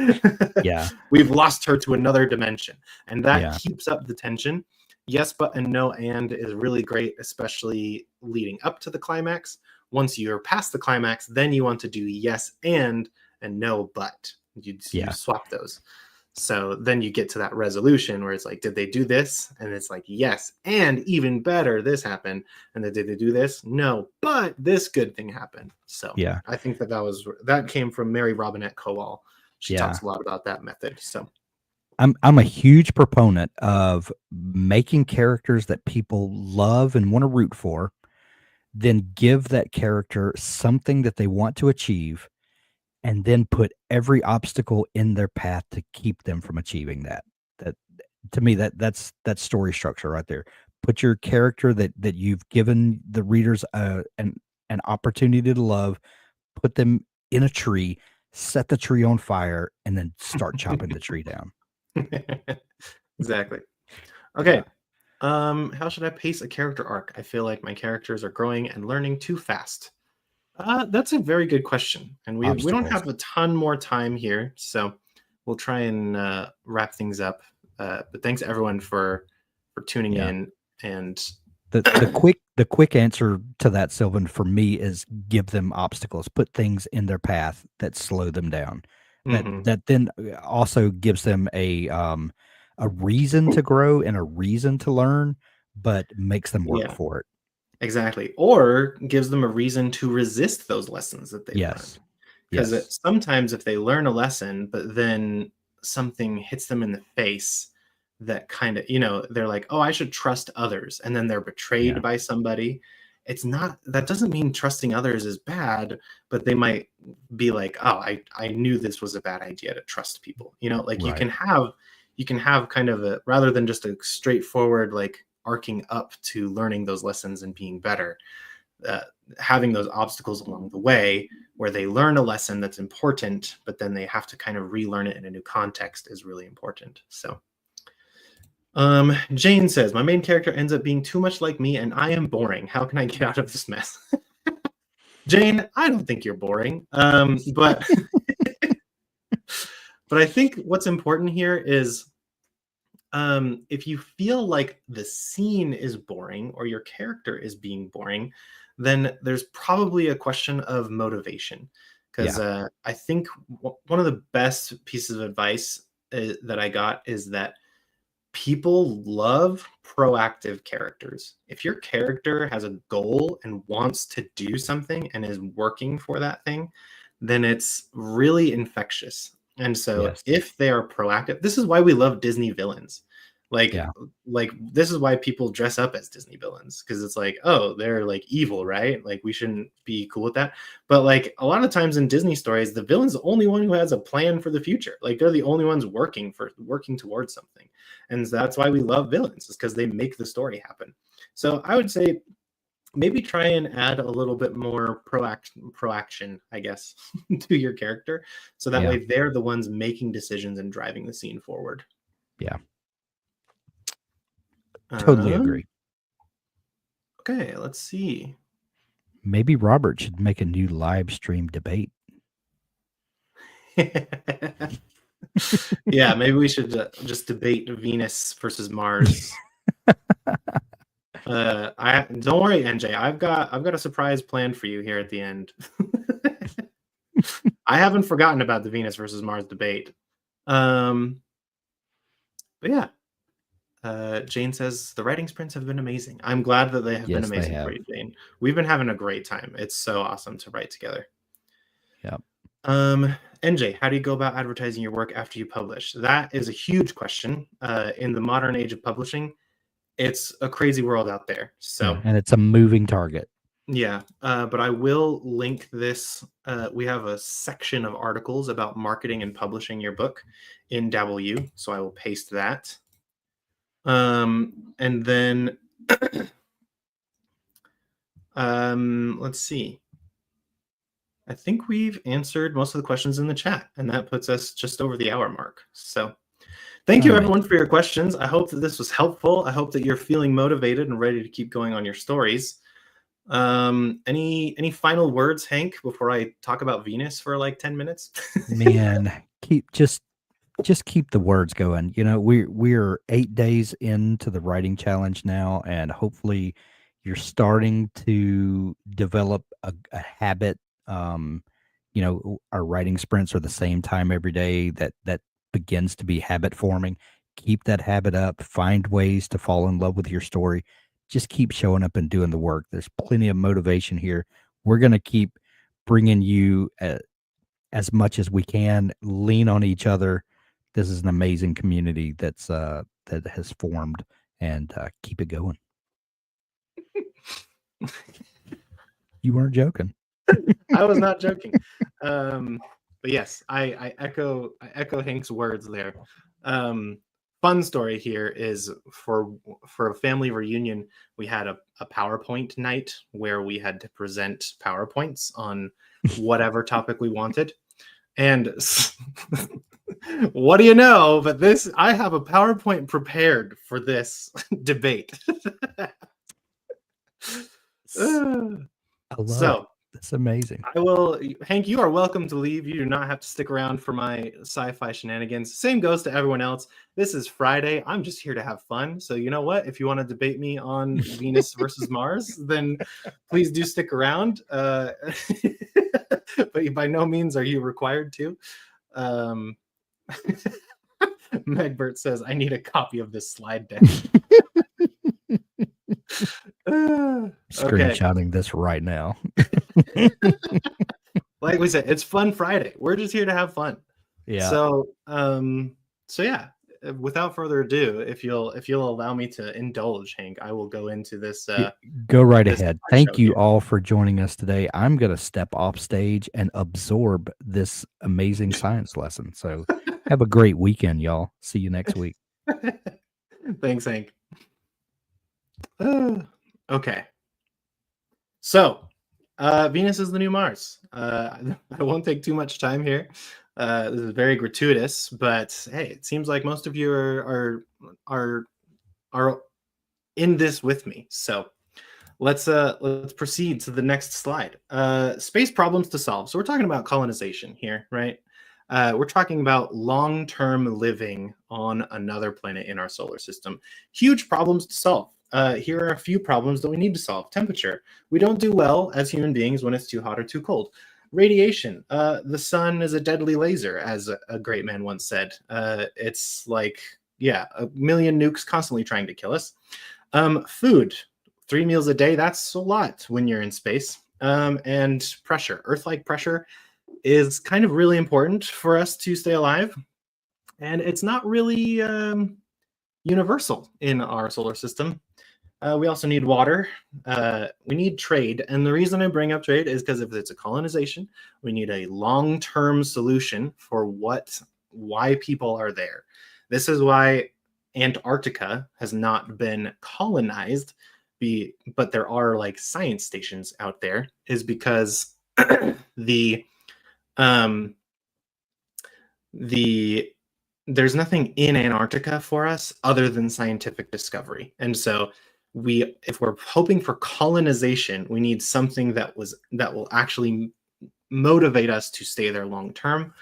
Yeah. we've lost her to another dimension. And that Yeah. keeps up the tension. Yes, but, and no, and is really great, especially leading up to the climax. Once you're past the climax, then you want to do yes and no but. You Yeah. swap those. So then you get to that resolution where it's like, did they do this? And it's like, yes, and even better, this happened. And then did they do this? No, but this good thing happened. So Yeah. I think that came from Mary Robinette Kowal. She Yeah. talks a lot about that method. So I'm a huge proponent of making characters that people love and want to root for, then give that character something that they want to achieve, and then put every obstacle in their path to keep them from achieving that. That to me, that's story structure right there. Put your character that you've given the readers an opportunity to love, put them in a tree, set the tree on fire, and then start chopping the tree down. exactly. Yeah. Okay. How should I pace a character arc? I feel like my characters are growing and learning too fast. That's a very good question, and we don't Obstacles. have a ton more time here, so we'll try and wrap things up. But thanks everyone for tuning Yeah. in, and The quick answer to that, Sylvan, for me is give them obstacles, put things in their path that slow them down. That Mhm. that then also gives them a reason to grow and a reason to learn, but makes them work Yeah, for it. exactly. Or gives them a reason to resist those lessons that they've Yes. learned. Because Yes. sometimes if they learn a lesson, but then something hits them in the face that kind of, they're like, oh, I should trust others. And then they're betrayed Yeah. by somebody. That doesn't mean trusting others is bad, but they might be like, oh, I knew this was a bad idea to trust people. Like Right. you can have kind of a, rather than just a straightforward, like arcing up to learning those lessons and being better, uh, having those obstacles along the way where they learn a lesson that's important, but then they have to kind of relearn it in a new context is really important. So, Jane says, my main character ends up being too much like me and I am boring. How can I get out of this mess? Jane, I don't think you're boring. But but I think what's important here is if you feel like the scene is boring or your character is being boring, then there's probably a question of motivation. Because Yeah. I think one of the best pieces of advice that I got is that people love proactive characters. If your character has a goal and wants to do something and is working for that thing, then it's really infectious. And so Yes. if they are proactive, this is why we love Disney villains. Like Yeah. like this is why people dress up as Disney villains, because it's like, oh, they're like evil, right? Like we shouldn't be cool with that. But like a lot of times in Disney stories, the villain's the only one who has a plan for the future. Like they're the only ones working towards something. And that's why we love villains, is because they make the story happen. So I would say maybe try and add a little bit more proaction, I guess, to your character, so that Yeah. way they're the ones making decisions and driving the scene forward. Yeah. Totally Um, agree. okay, let's see. Maybe Robert should make a new live stream debate. Yeah, maybe we should just debate Venus versus Mars. I don't worry, NJ. I've got a surprise planned for you here at the end. I haven't forgotten about the Venus versus Mars debate. But yeah, Jane says the writing sprints have been amazing. I'm glad that they have been Yes, they amazing for have. you, Jane. We've been having a great time. It's so awesome to write together. Yep. NJ, how do you go about advertising your work after you publish? That is a huge question. In the modern age of publishing, it's a crazy world out there. So Yeah, and it's a moving target. yeah, but I will link this. We have a section of articles about marketing and publishing your book in W, so I will paste that. And then let's see. I think we've answered most of the questions in the chat, and that puts us just over the hour mark. So thank you, everyone, for your questions. I hope that this was helpful. I hope that you're feeling motivated and ready to keep going on your stories. Any final words, Hank, before I talk about Venus for like 10 minutes? Man, just keep the words going. You know, we're 8 days into the writing challenge now, and hopefully you're starting to develop a habit. You know, our writing sprints are the same time every day. That begins to be habit forming. Keep that habit up. Find ways to fall in love with your story. Just keep showing up and doing the work. There's plenty of motivation here. We're going to keep bringing you as much as we can. Lean on each other. This is an amazing community that has formed, and keep it going. You weren't joking. I was not joking. But yes, I echo Hank's words there. Fun story here is for a family reunion, we had a PowerPoint night where we had to present PowerPoints on whatever topic we wanted. And what do you know? But I have a PowerPoint prepared for this debate. I love it. That's amazing. I will, Hank, you are welcome to leave. You do not have to stick around for my sci-fi shenanigans. Same goes to everyone else. This is Friday. I'm just here to have fun. So you know what? If you want to debate me on Venus versus Mars, then please do stick around. But by no means are you required to. Megbert says, I need a copy of this slide deck. Screenshotting this right now. Like we said, it's Fun Friday. We're just here to have fun. Yeah. So yeah, without further ado, if you'll allow me to indulge, Hank, I will go into this. Go right ahead. Thank you all for joining us today. I'm going to step off stage and absorb this amazing science lesson. So have a great weekend, y'all. See you next week. Thanks, Hank. Okay. So, Venus is the new Mars. I won't take too much time here. This is very gratuitous, but hey, it seems like most of you are in this with me. So let's proceed to the next slide. Space problems to solve. So we're talking about colonization here, right? We're talking about long-term living on another planet in our solar system. Huge problems to solve. Here are a few problems that we need to solve. Temperature. We don't do well as human beings when it's too hot or too cold. Radiation. The sun is a deadly laser, as a great man once said. It's like, yeah, a million nukes constantly trying to kill us. Food. 3 meals a day, that's a lot when you're in space. And pressure. Earth-like pressure is kind of really important for us to stay alive, and it's not really universal in our solar system. We also need water. We need trade. And the reason I bring up trade is because if it's a colonization, we need a long-term solution for why people are there. This is why Antarctica has not been colonized, but there are like science stations out there, is because the um, the there's nothing in Antarctica for us other than scientific discovery. And so if we're hoping for colonization, we need something that will actually motivate us to stay there long term.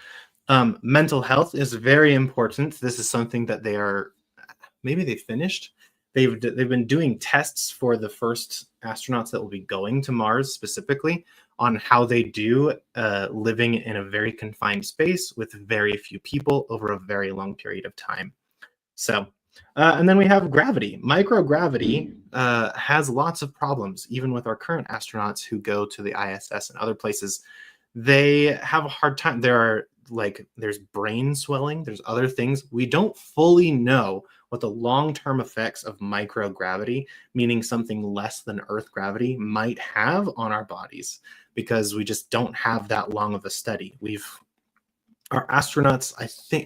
Mental health is very important. This is something that maybe they finished. They've been doing tests for the first astronauts that will be going to Mars specifically on how they do living in a very confined space with very few people over a very long period of time. So, and then we have gravity. Microgravity has lots of problems, even with our current astronauts who go to the ISS and other places. They have a hard time. There's brain swelling, there's other things. We don't fully know what the long-term effects of microgravity, meaning something less than Earth gravity, might have on our bodies, because we just don't have that long of a study. Our astronauts,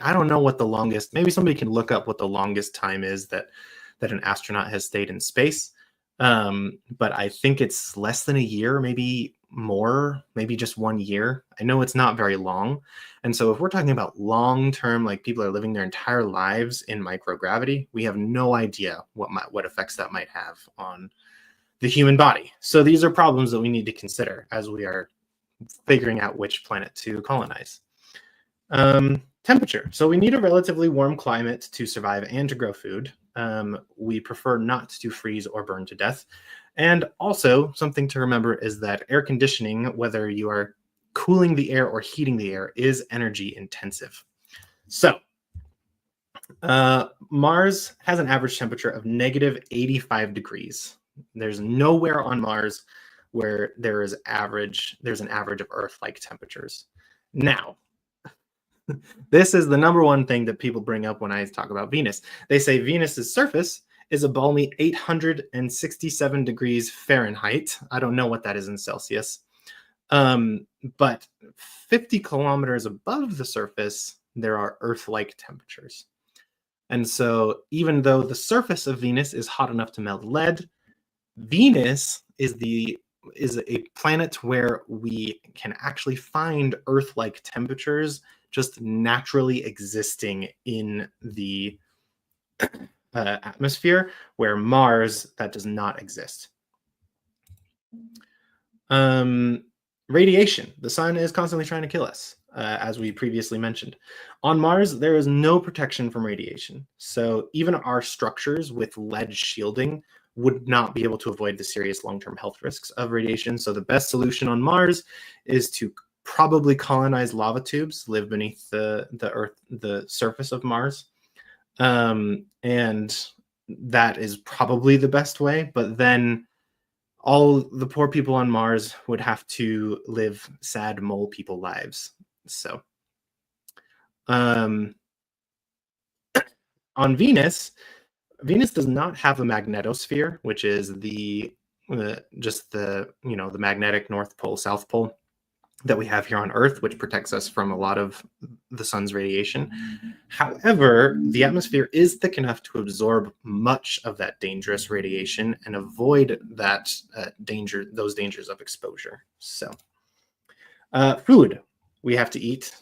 I don't know what the longest, maybe somebody can look up what the longest time is that an astronaut has stayed in space. But I think it's less than a year, maybe more, maybe just 1 year. I know it's not very long. And so if we're talking about long-term, like people are living their entire lives in microgravity, we have no idea what effects that might have on the human body. So these are problems that we need to consider as we are figuring out which planet to colonize. Temperature. So we need a relatively warm climate to survive and to grow food. We prefer not to freeze or burn to death. And also, something to remember is that air conditioning, whether you are cooling the air or heating the air, is energy intensive. So, Mars has an average temperature of negative 85 degrees. There's nowhere on Mars where there's an average of Earth-like temperatures. Now, this is the number one thing that people bring up when I talk about Venus. They say Venus's surface is a balmy 867 degrees Fahrenheit. I don't know what that is in Celsius. But 50 kilometers above the surface, there are Earth-like temperatures. And so even though the surface of Venus is hot enough to melt lead, Venus is a planet where we can actually find Earth-like temperatures just naturally existing in the atmosphere, where Mars, that does not exist. Radiation. The sun is constantly trying to kill us, as we previously mentioned. On Mars, there is no protection from radiation. So even our structures with lead shielding would not be able to avoid the serious long-term health risks of radiation. So the best solution on Mars is to probably colonize lava tubes, live beneath the surface of Mars. And that is probably the best way, but then all the poor people on Mars would have to live sad mole people lives. So, on Venus does not have a magnetosphere, which is the magnetic North Pole, South Pole that we have here on Earth, which protects us from a lot of the sun's radiation. However, the atmosphere is thick enough to absorb much of that dangerous radiation and avoid that those dangers of exposure. So, food we have to eat.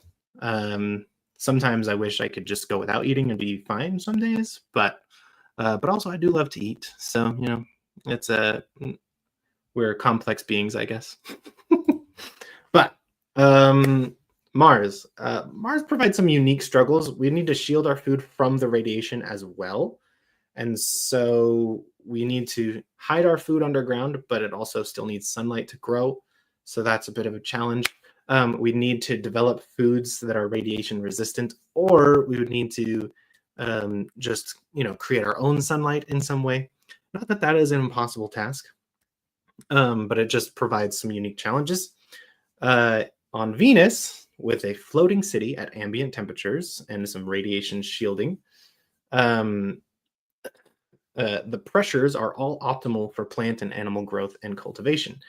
Sometimes I wish I could just go without eating and be fine some days, but also I do love to eat. So, it's we're complex beings, I guess. But Mars provides some unique struggles. We need to shield our food from the radiation as well. And so we need to hide our food underground, but it also still needs sunlight to grow. So that's a bit of a challenge. We need to develop foods that are radiation resistant, or we would need to just create our own sunlight in some way. Not that that is an impossible task, but it just provides some unique challenges. On Venus, with a floating city at ambient temperatures and some radiation shielding, um, the pressures are all optimal for plant and animal growth and cultivation.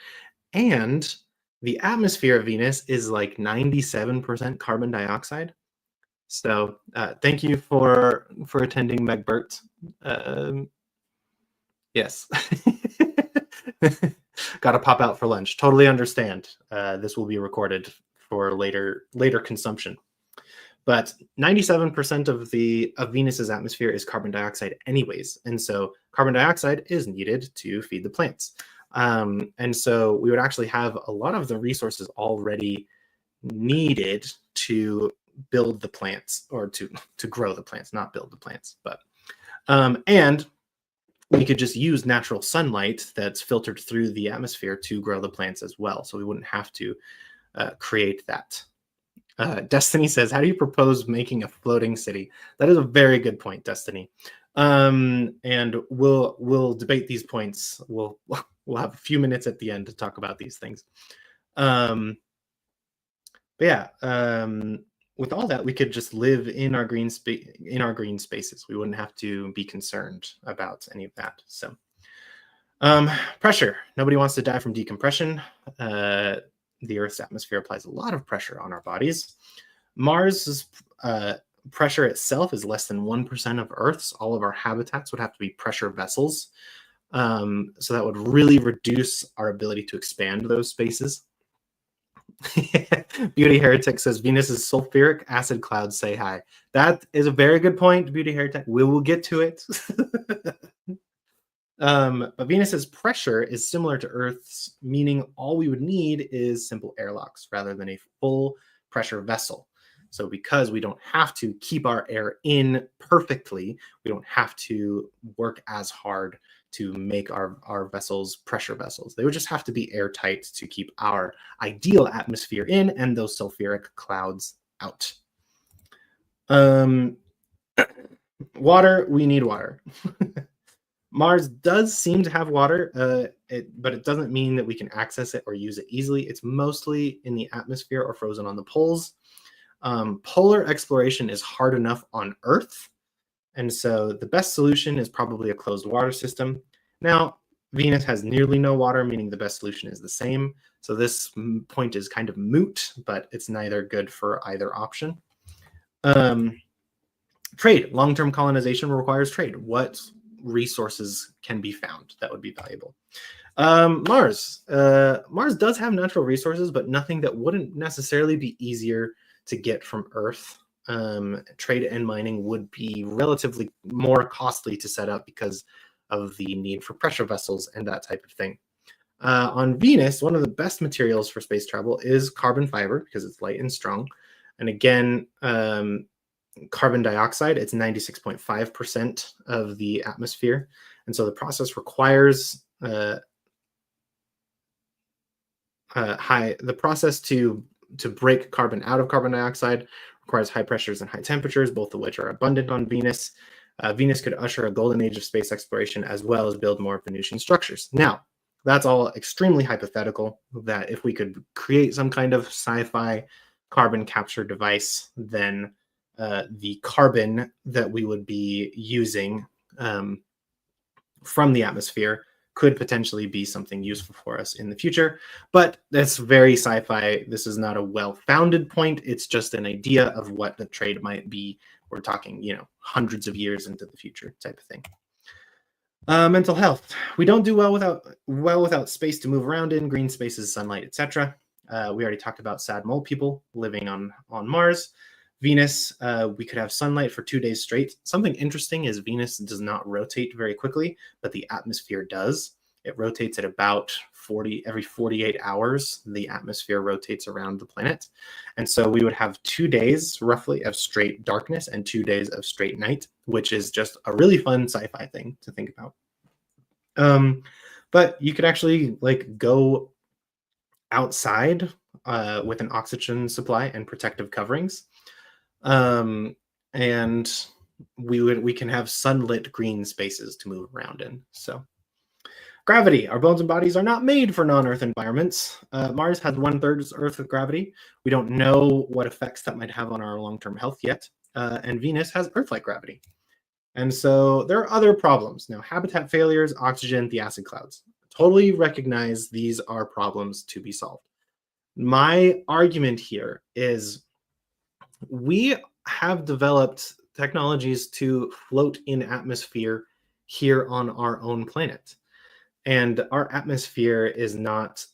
And the atmosphere of Venus is like 97% carbon dioxide. So thank you for attending, Megbert. Um, yes. Got to pop out for lunch. Totally understand. This will be recorded for later consumption. But 97% of Venus's atmosphere is carbon dioxide anyways. And so carbon dioxide is needed to feed the plants. And so we would actually have a lot of the resources already needed to build the plants, or to grow the plants, not build the plants. But and we could just use natural sunlight that's filtered through the atmosphere to grow the plants as well. So we wouldn't have to create that. Destiny says, how do you propose making a floating city? That is a very good point, Destiny. And we'll debate these points. We'll have a few minutes at the end to talk about these things. But yeah, with all that, we could just live in our green spaces. We wouldn't have to be concerned about any of that. So pressure. Nobody wants to die from decompression. The Earth's atmosphere applies a lot of pressure on our bodies. Mars' pressure itself is less than 1% of Earth's. All of our habitats would have to be pressure vessels. So that would really reduce our ability to expand those spaces. Beauty Heretic says Venus's sulfuric acid clouds say hi. That is a very good point, Beauty Heretic. We will get to it. But Venus's pressure is similar to Earth's, meaning all we would need is simple airlocks rather than a full pressure vessel. So because we don't have to keep our air in perfectly, we don't have to work as hard to make our vessels pressure vessels. They would just have to be airtight to keep our ideal atmosphere in and those sulfuric clouds out. Water, we need water. Mars does seem to have water, but it doesn't mean that we can access it or use it easily. It's mostly in the atmosphere or frozen on the poles. Polar exploration is hard enough on Earth, and so the best solution is probably a closed water system. Now, Venus has nearly no water, meaning the best solution is the same. So this point is kind of moot, but it's neither good for either option. Trade. Long-term colonization requires trade. What resources can be found that would be valuable? Mars. Mars does have natural resources, but nothing that wouldn't necessarily be easier to get from Earth. Trade and mining would be relatively more costly to set up because of the need for pressure vessels and that type of thing. On Venus, one of the best materials for space travel is carbon fiber because it's light and strong. And again, carbon dioxide, it's 96.5% of the atmosphere. And so the process requires the process to break carbon out of carbon dioxide requires high pressures and high temperatures, both of which are abundant on Venus. Venus could usher a golden age of space exploration as well as build more Venusian structures. Now, that's all extremely hypothetical, that if we could create some kind of sci-fi carbon capture device, then the carbon that we would be using from the atmosphere could potentially be something useful for us in the future. But that's very sci-fi. This is not a well-founded point. It's just an idea of what the trade might be. We're talking, hundreds of years into the future type of thing. Mental health. We don't do well without space to move around in, green spaces, sunlight, etc. We already talked about sad mole people living on Mars. Venus, we could have sunlight for 2 days straight. Something interesting is Venus does not rotate very quickly, but the atmosphere does. It rotates at about every 48 hours, the atmosphere rotates around the planet. And so we would have 2 days roughly of straight darkness and 2 days of straight night, which is just a really fun sci-fi thing to think about. But you could actually go outside with an oxygen supply and protective coverings. And we can have sunlit green spaces to move around in. So Gravity. Our bones and bodies are not made for non-Earth environments. Mars has 1/3 Earth gravity. We don't know what effects that might have on our long-term health yet. And Venus has Earth-like gravity. And so there are other problems. Now, habitat failures, oxygen, the acid clouds. Totally recognize these are problems to be solved. My argument here is we have developed technologies to float in atmosphere here on our own planet. And our atmosphere is not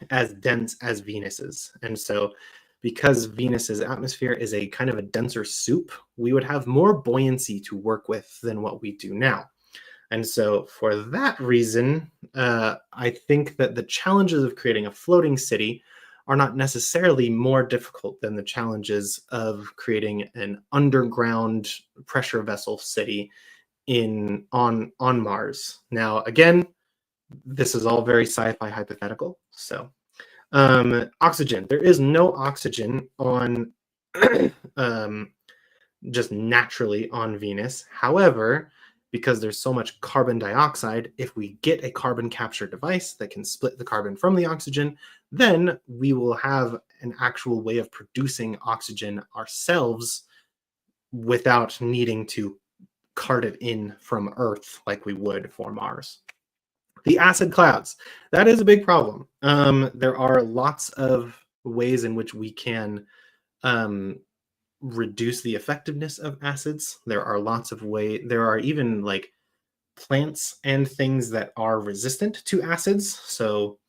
as dense as Venus's. And so, because Venus's atmosphere is a kind of a denser soup, we would have more buoyancy to work with than what we do now. And so, for that reason, I think that the challenges of creating a floating city are not necessarily more difficult than the challenges of creating an underground pressure vessel city on Mars. Now, again, this is all very sci-fi hypothetical. So, oxygen. There is no oxygen on just naturally on Venus. However, because there's so much carbon dioxide, if we get a carbon capture device that can split the carbon from the oxygen, then we will have an actual way of producing oxygen ourselves without needing to cart it in from Earth like we would for Mars. The acid clouds. That is a big problem. There are lots of ways in which we can reduce the effectiveness of acids. There are lots of ways. There are even like plants and things that are resistant to acids. So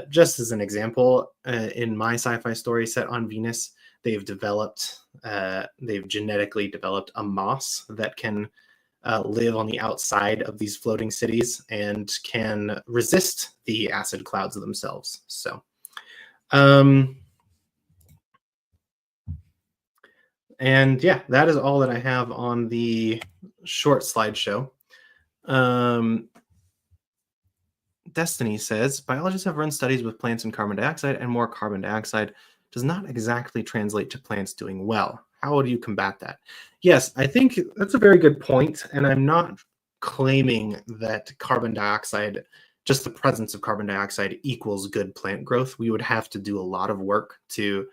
just as an example, in my sci-fi story set on Venus, they've genetically developed a moss that can live on the outside of these floating cities and can resist the acid clouds themselves. So, and yeah, that is all that I have on the short slideshow. Destiny says, biologists have run studies with plants and carbon dioxide, and more carbon dioxide does not exactly translate to plants doing well. How would you combat that? Yes, I think that's a very good point, and I'm not claiming that carbon dioxide, just the presence of carbon dioxide equals good plant growth. We would have to do a lot of work to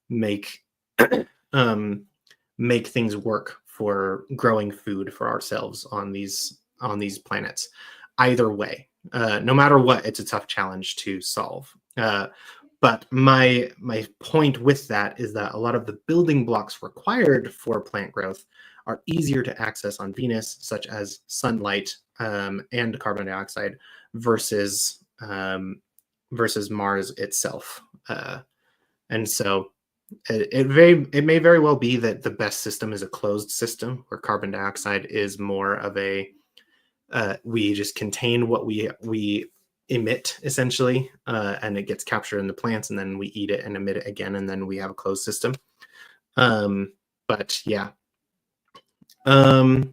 make make things work for growing food for ourselves on these planets. Either way, no matter what, it's a tough challenge to solve. But my point with that is that a lot of the building blocks required for plant growth are easier to access on Venus, such as sunlight and carbon dioxide, versus Mars itself. And so it may very well be that the best system is a closed system where carbon dioxide is more of a we just contain what we emit essentially, and it gets captured in the plants, and then we eat it and emit it again, and then we have a closed system. But yeah, the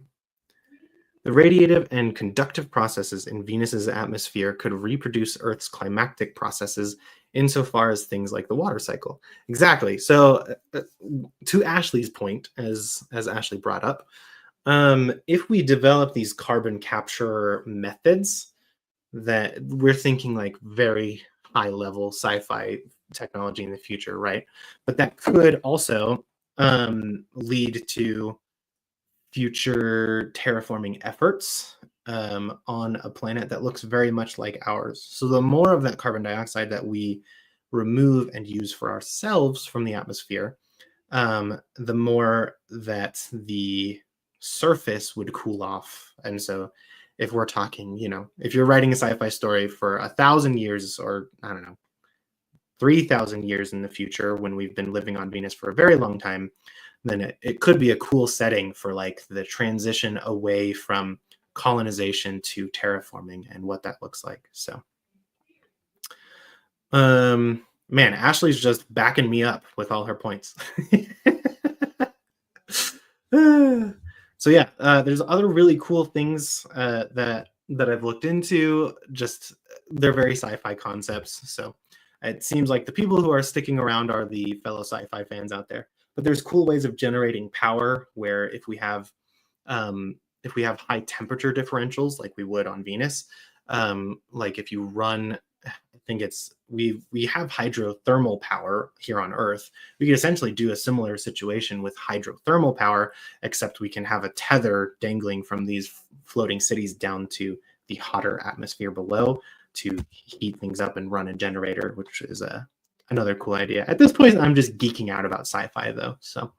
radiative and conductive processes in Venus's atmosphere could reproduce Earth's climactic processes insofar as things like the water cycle. Exactly. So to Ashley's point, as Ashley brought up, if we develop these carbon capture methods, that we're thinking like very high level sci-fi technology in the future, right? But that could also lead to future terraforming efforts on a planet that looks very much like ours. So the more of that carbon dioxide that we remove and use for ourselves from the atmosphere, the more that the surface would cool off. And so if we're talking, if you're writing a sci-fi story for 1,000 years, or I don't know, 3,000 years in the future, when we've been living on Venus for a very long time, then it could be a cool setting for like the transition away from colonization to terraforming and what that looks like. So, man, Ashley's just backing me up with all her points. So yeah, there's other really cool things that I've looked into. Just they're very sci-fi concepts. So it seems like the people who are sticking around are the fellow sci-fi fans out there. But there's cool ways of generating power where if we have high temperature differentials like we would on Venus, Like if you run, I think it's we have hydrothermal power here on Earth. We could essentially do a similar situation with hydrothermal power, except we can have a tether dangling from these floating cities down to the hotter atmosphere below to heat things up and run a generator, which is another cool idea. At this point, I'm just geeking out about sci-fi though. So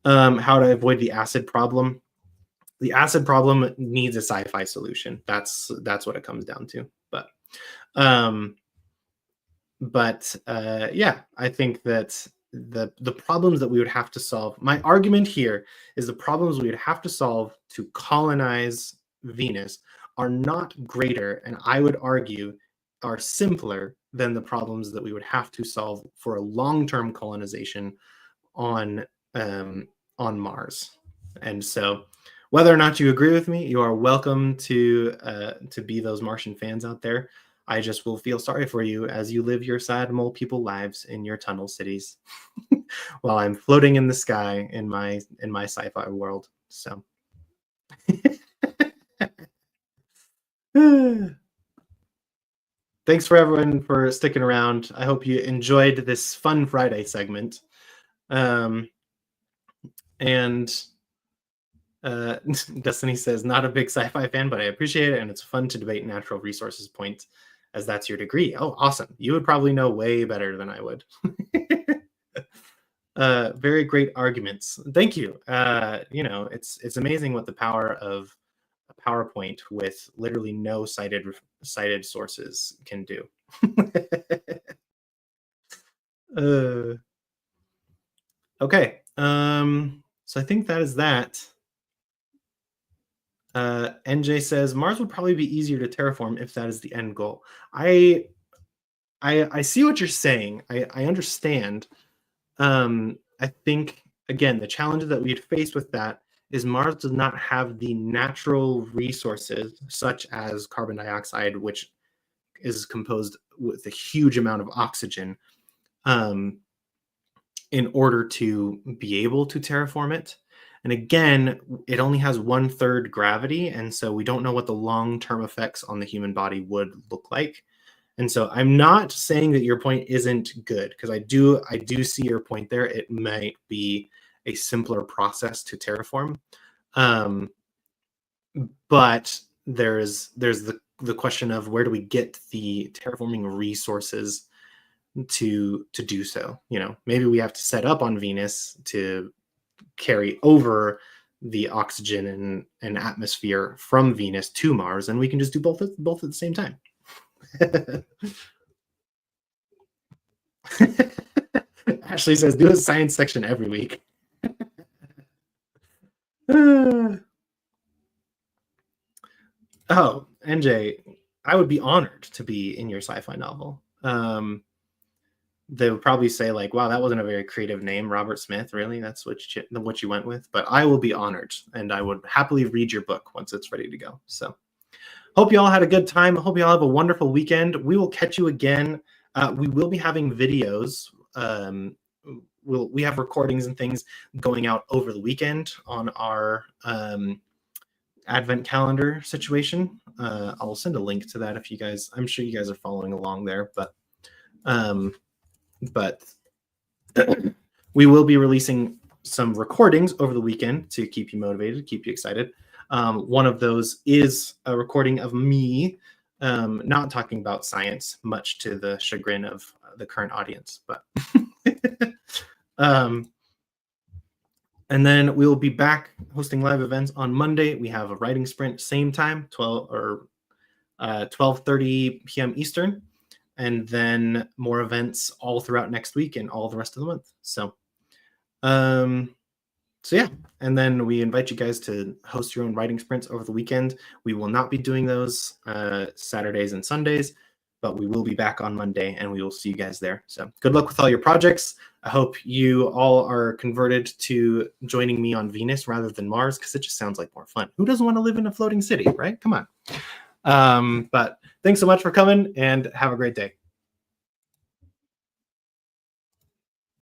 how to avoid the acid problem. The acid problem needs a sci-fi solution. That's what it comes down to. Um, yeah, I think that the problems that we would have to solve. My argument here is the problems we would have to solve to colonize Venus are not greater, and I would argue are simpler than the problems that we would have to solve for a long-term colonization on Mars. And so, whether or not you agree with me, you are welcome to be those Martian fans out there. I just will feel sorry for you as you live your sad mole people lives in your tunnel cities, while I'm floating in the sky in my sci-fi world. So. Thanks for everyone for sticking around. I hope you enjoyed this fun Friday segment. Destiny says, not a big sci-fi fan, but I appreciate it, and it's fun to debate natural resources point, as that's your degree. Oh, awesome. You would probably know way better than I would. Very great arguments. Thank you. It's amazing what the power of a PowerPoint with literally no cited sources can do. Okay. So I think that is that. NJ says Mars would probably be easier to terraform if that is the end goal. I see what you're saying. I understand. I think again the challenge that we'd face with that is Mars does not have the natural resources such as carbon dioxide, which is composed with a huge amount of oxygen, in order to be able to terraform it. And again, it only has 1/3 gravity, and so we don't know what the long-term effects on the human body would look like. And so I'm not saying that your point isn't good, because I do see your point there. It might be a simpler process to terraform, but there's the question of where do we get the terraforming resources to do so. Maybe we have to set up on Venus to carry over the oxygen and atmosphere from Venus to Mars, and we can just do both at the same time. Ashley says, do a science section every week. Oh, NJ, I would be honored to be in your sci-fi novel. They would probably say like, wow, that wasn't a very creative name, Robert Smith. Really? That's what you went with? But I will be honored, and I would happily read your book once it's ready to go. So hope you all had a good time. Hope you all have a wonderful weekend. We will catch you again. We will be having videos. We have recordings and things going out over the weekend on our advent calendar situation. I'll send a link to that if you guys, I'm sure you guys are following along there, but we will be releasing some recordings over the weekend to keep you motivated, keep you excited. One of those is a recording of me not talking about science, much to the chagrin of the current audience, but and then we will be back hosting live events on Monday. We have a writing sprint, same time, 12:30 p.m. Eastern, and then more events all throughout next week and all the rest of the month. So yeah, and then we invite you guys to host your own writing sprints over the weekend. We will not be doing those Saturdays and Sundays, but we will be back on Monday, and we will see you guys there. So good luck with all your projects. I hope you all are converted to joining me on Venus rather than Mars, because it just sounds like more fun. Who doesn't want to live in a floating city, right? Come on. But thanks so much for coming, and have a great day.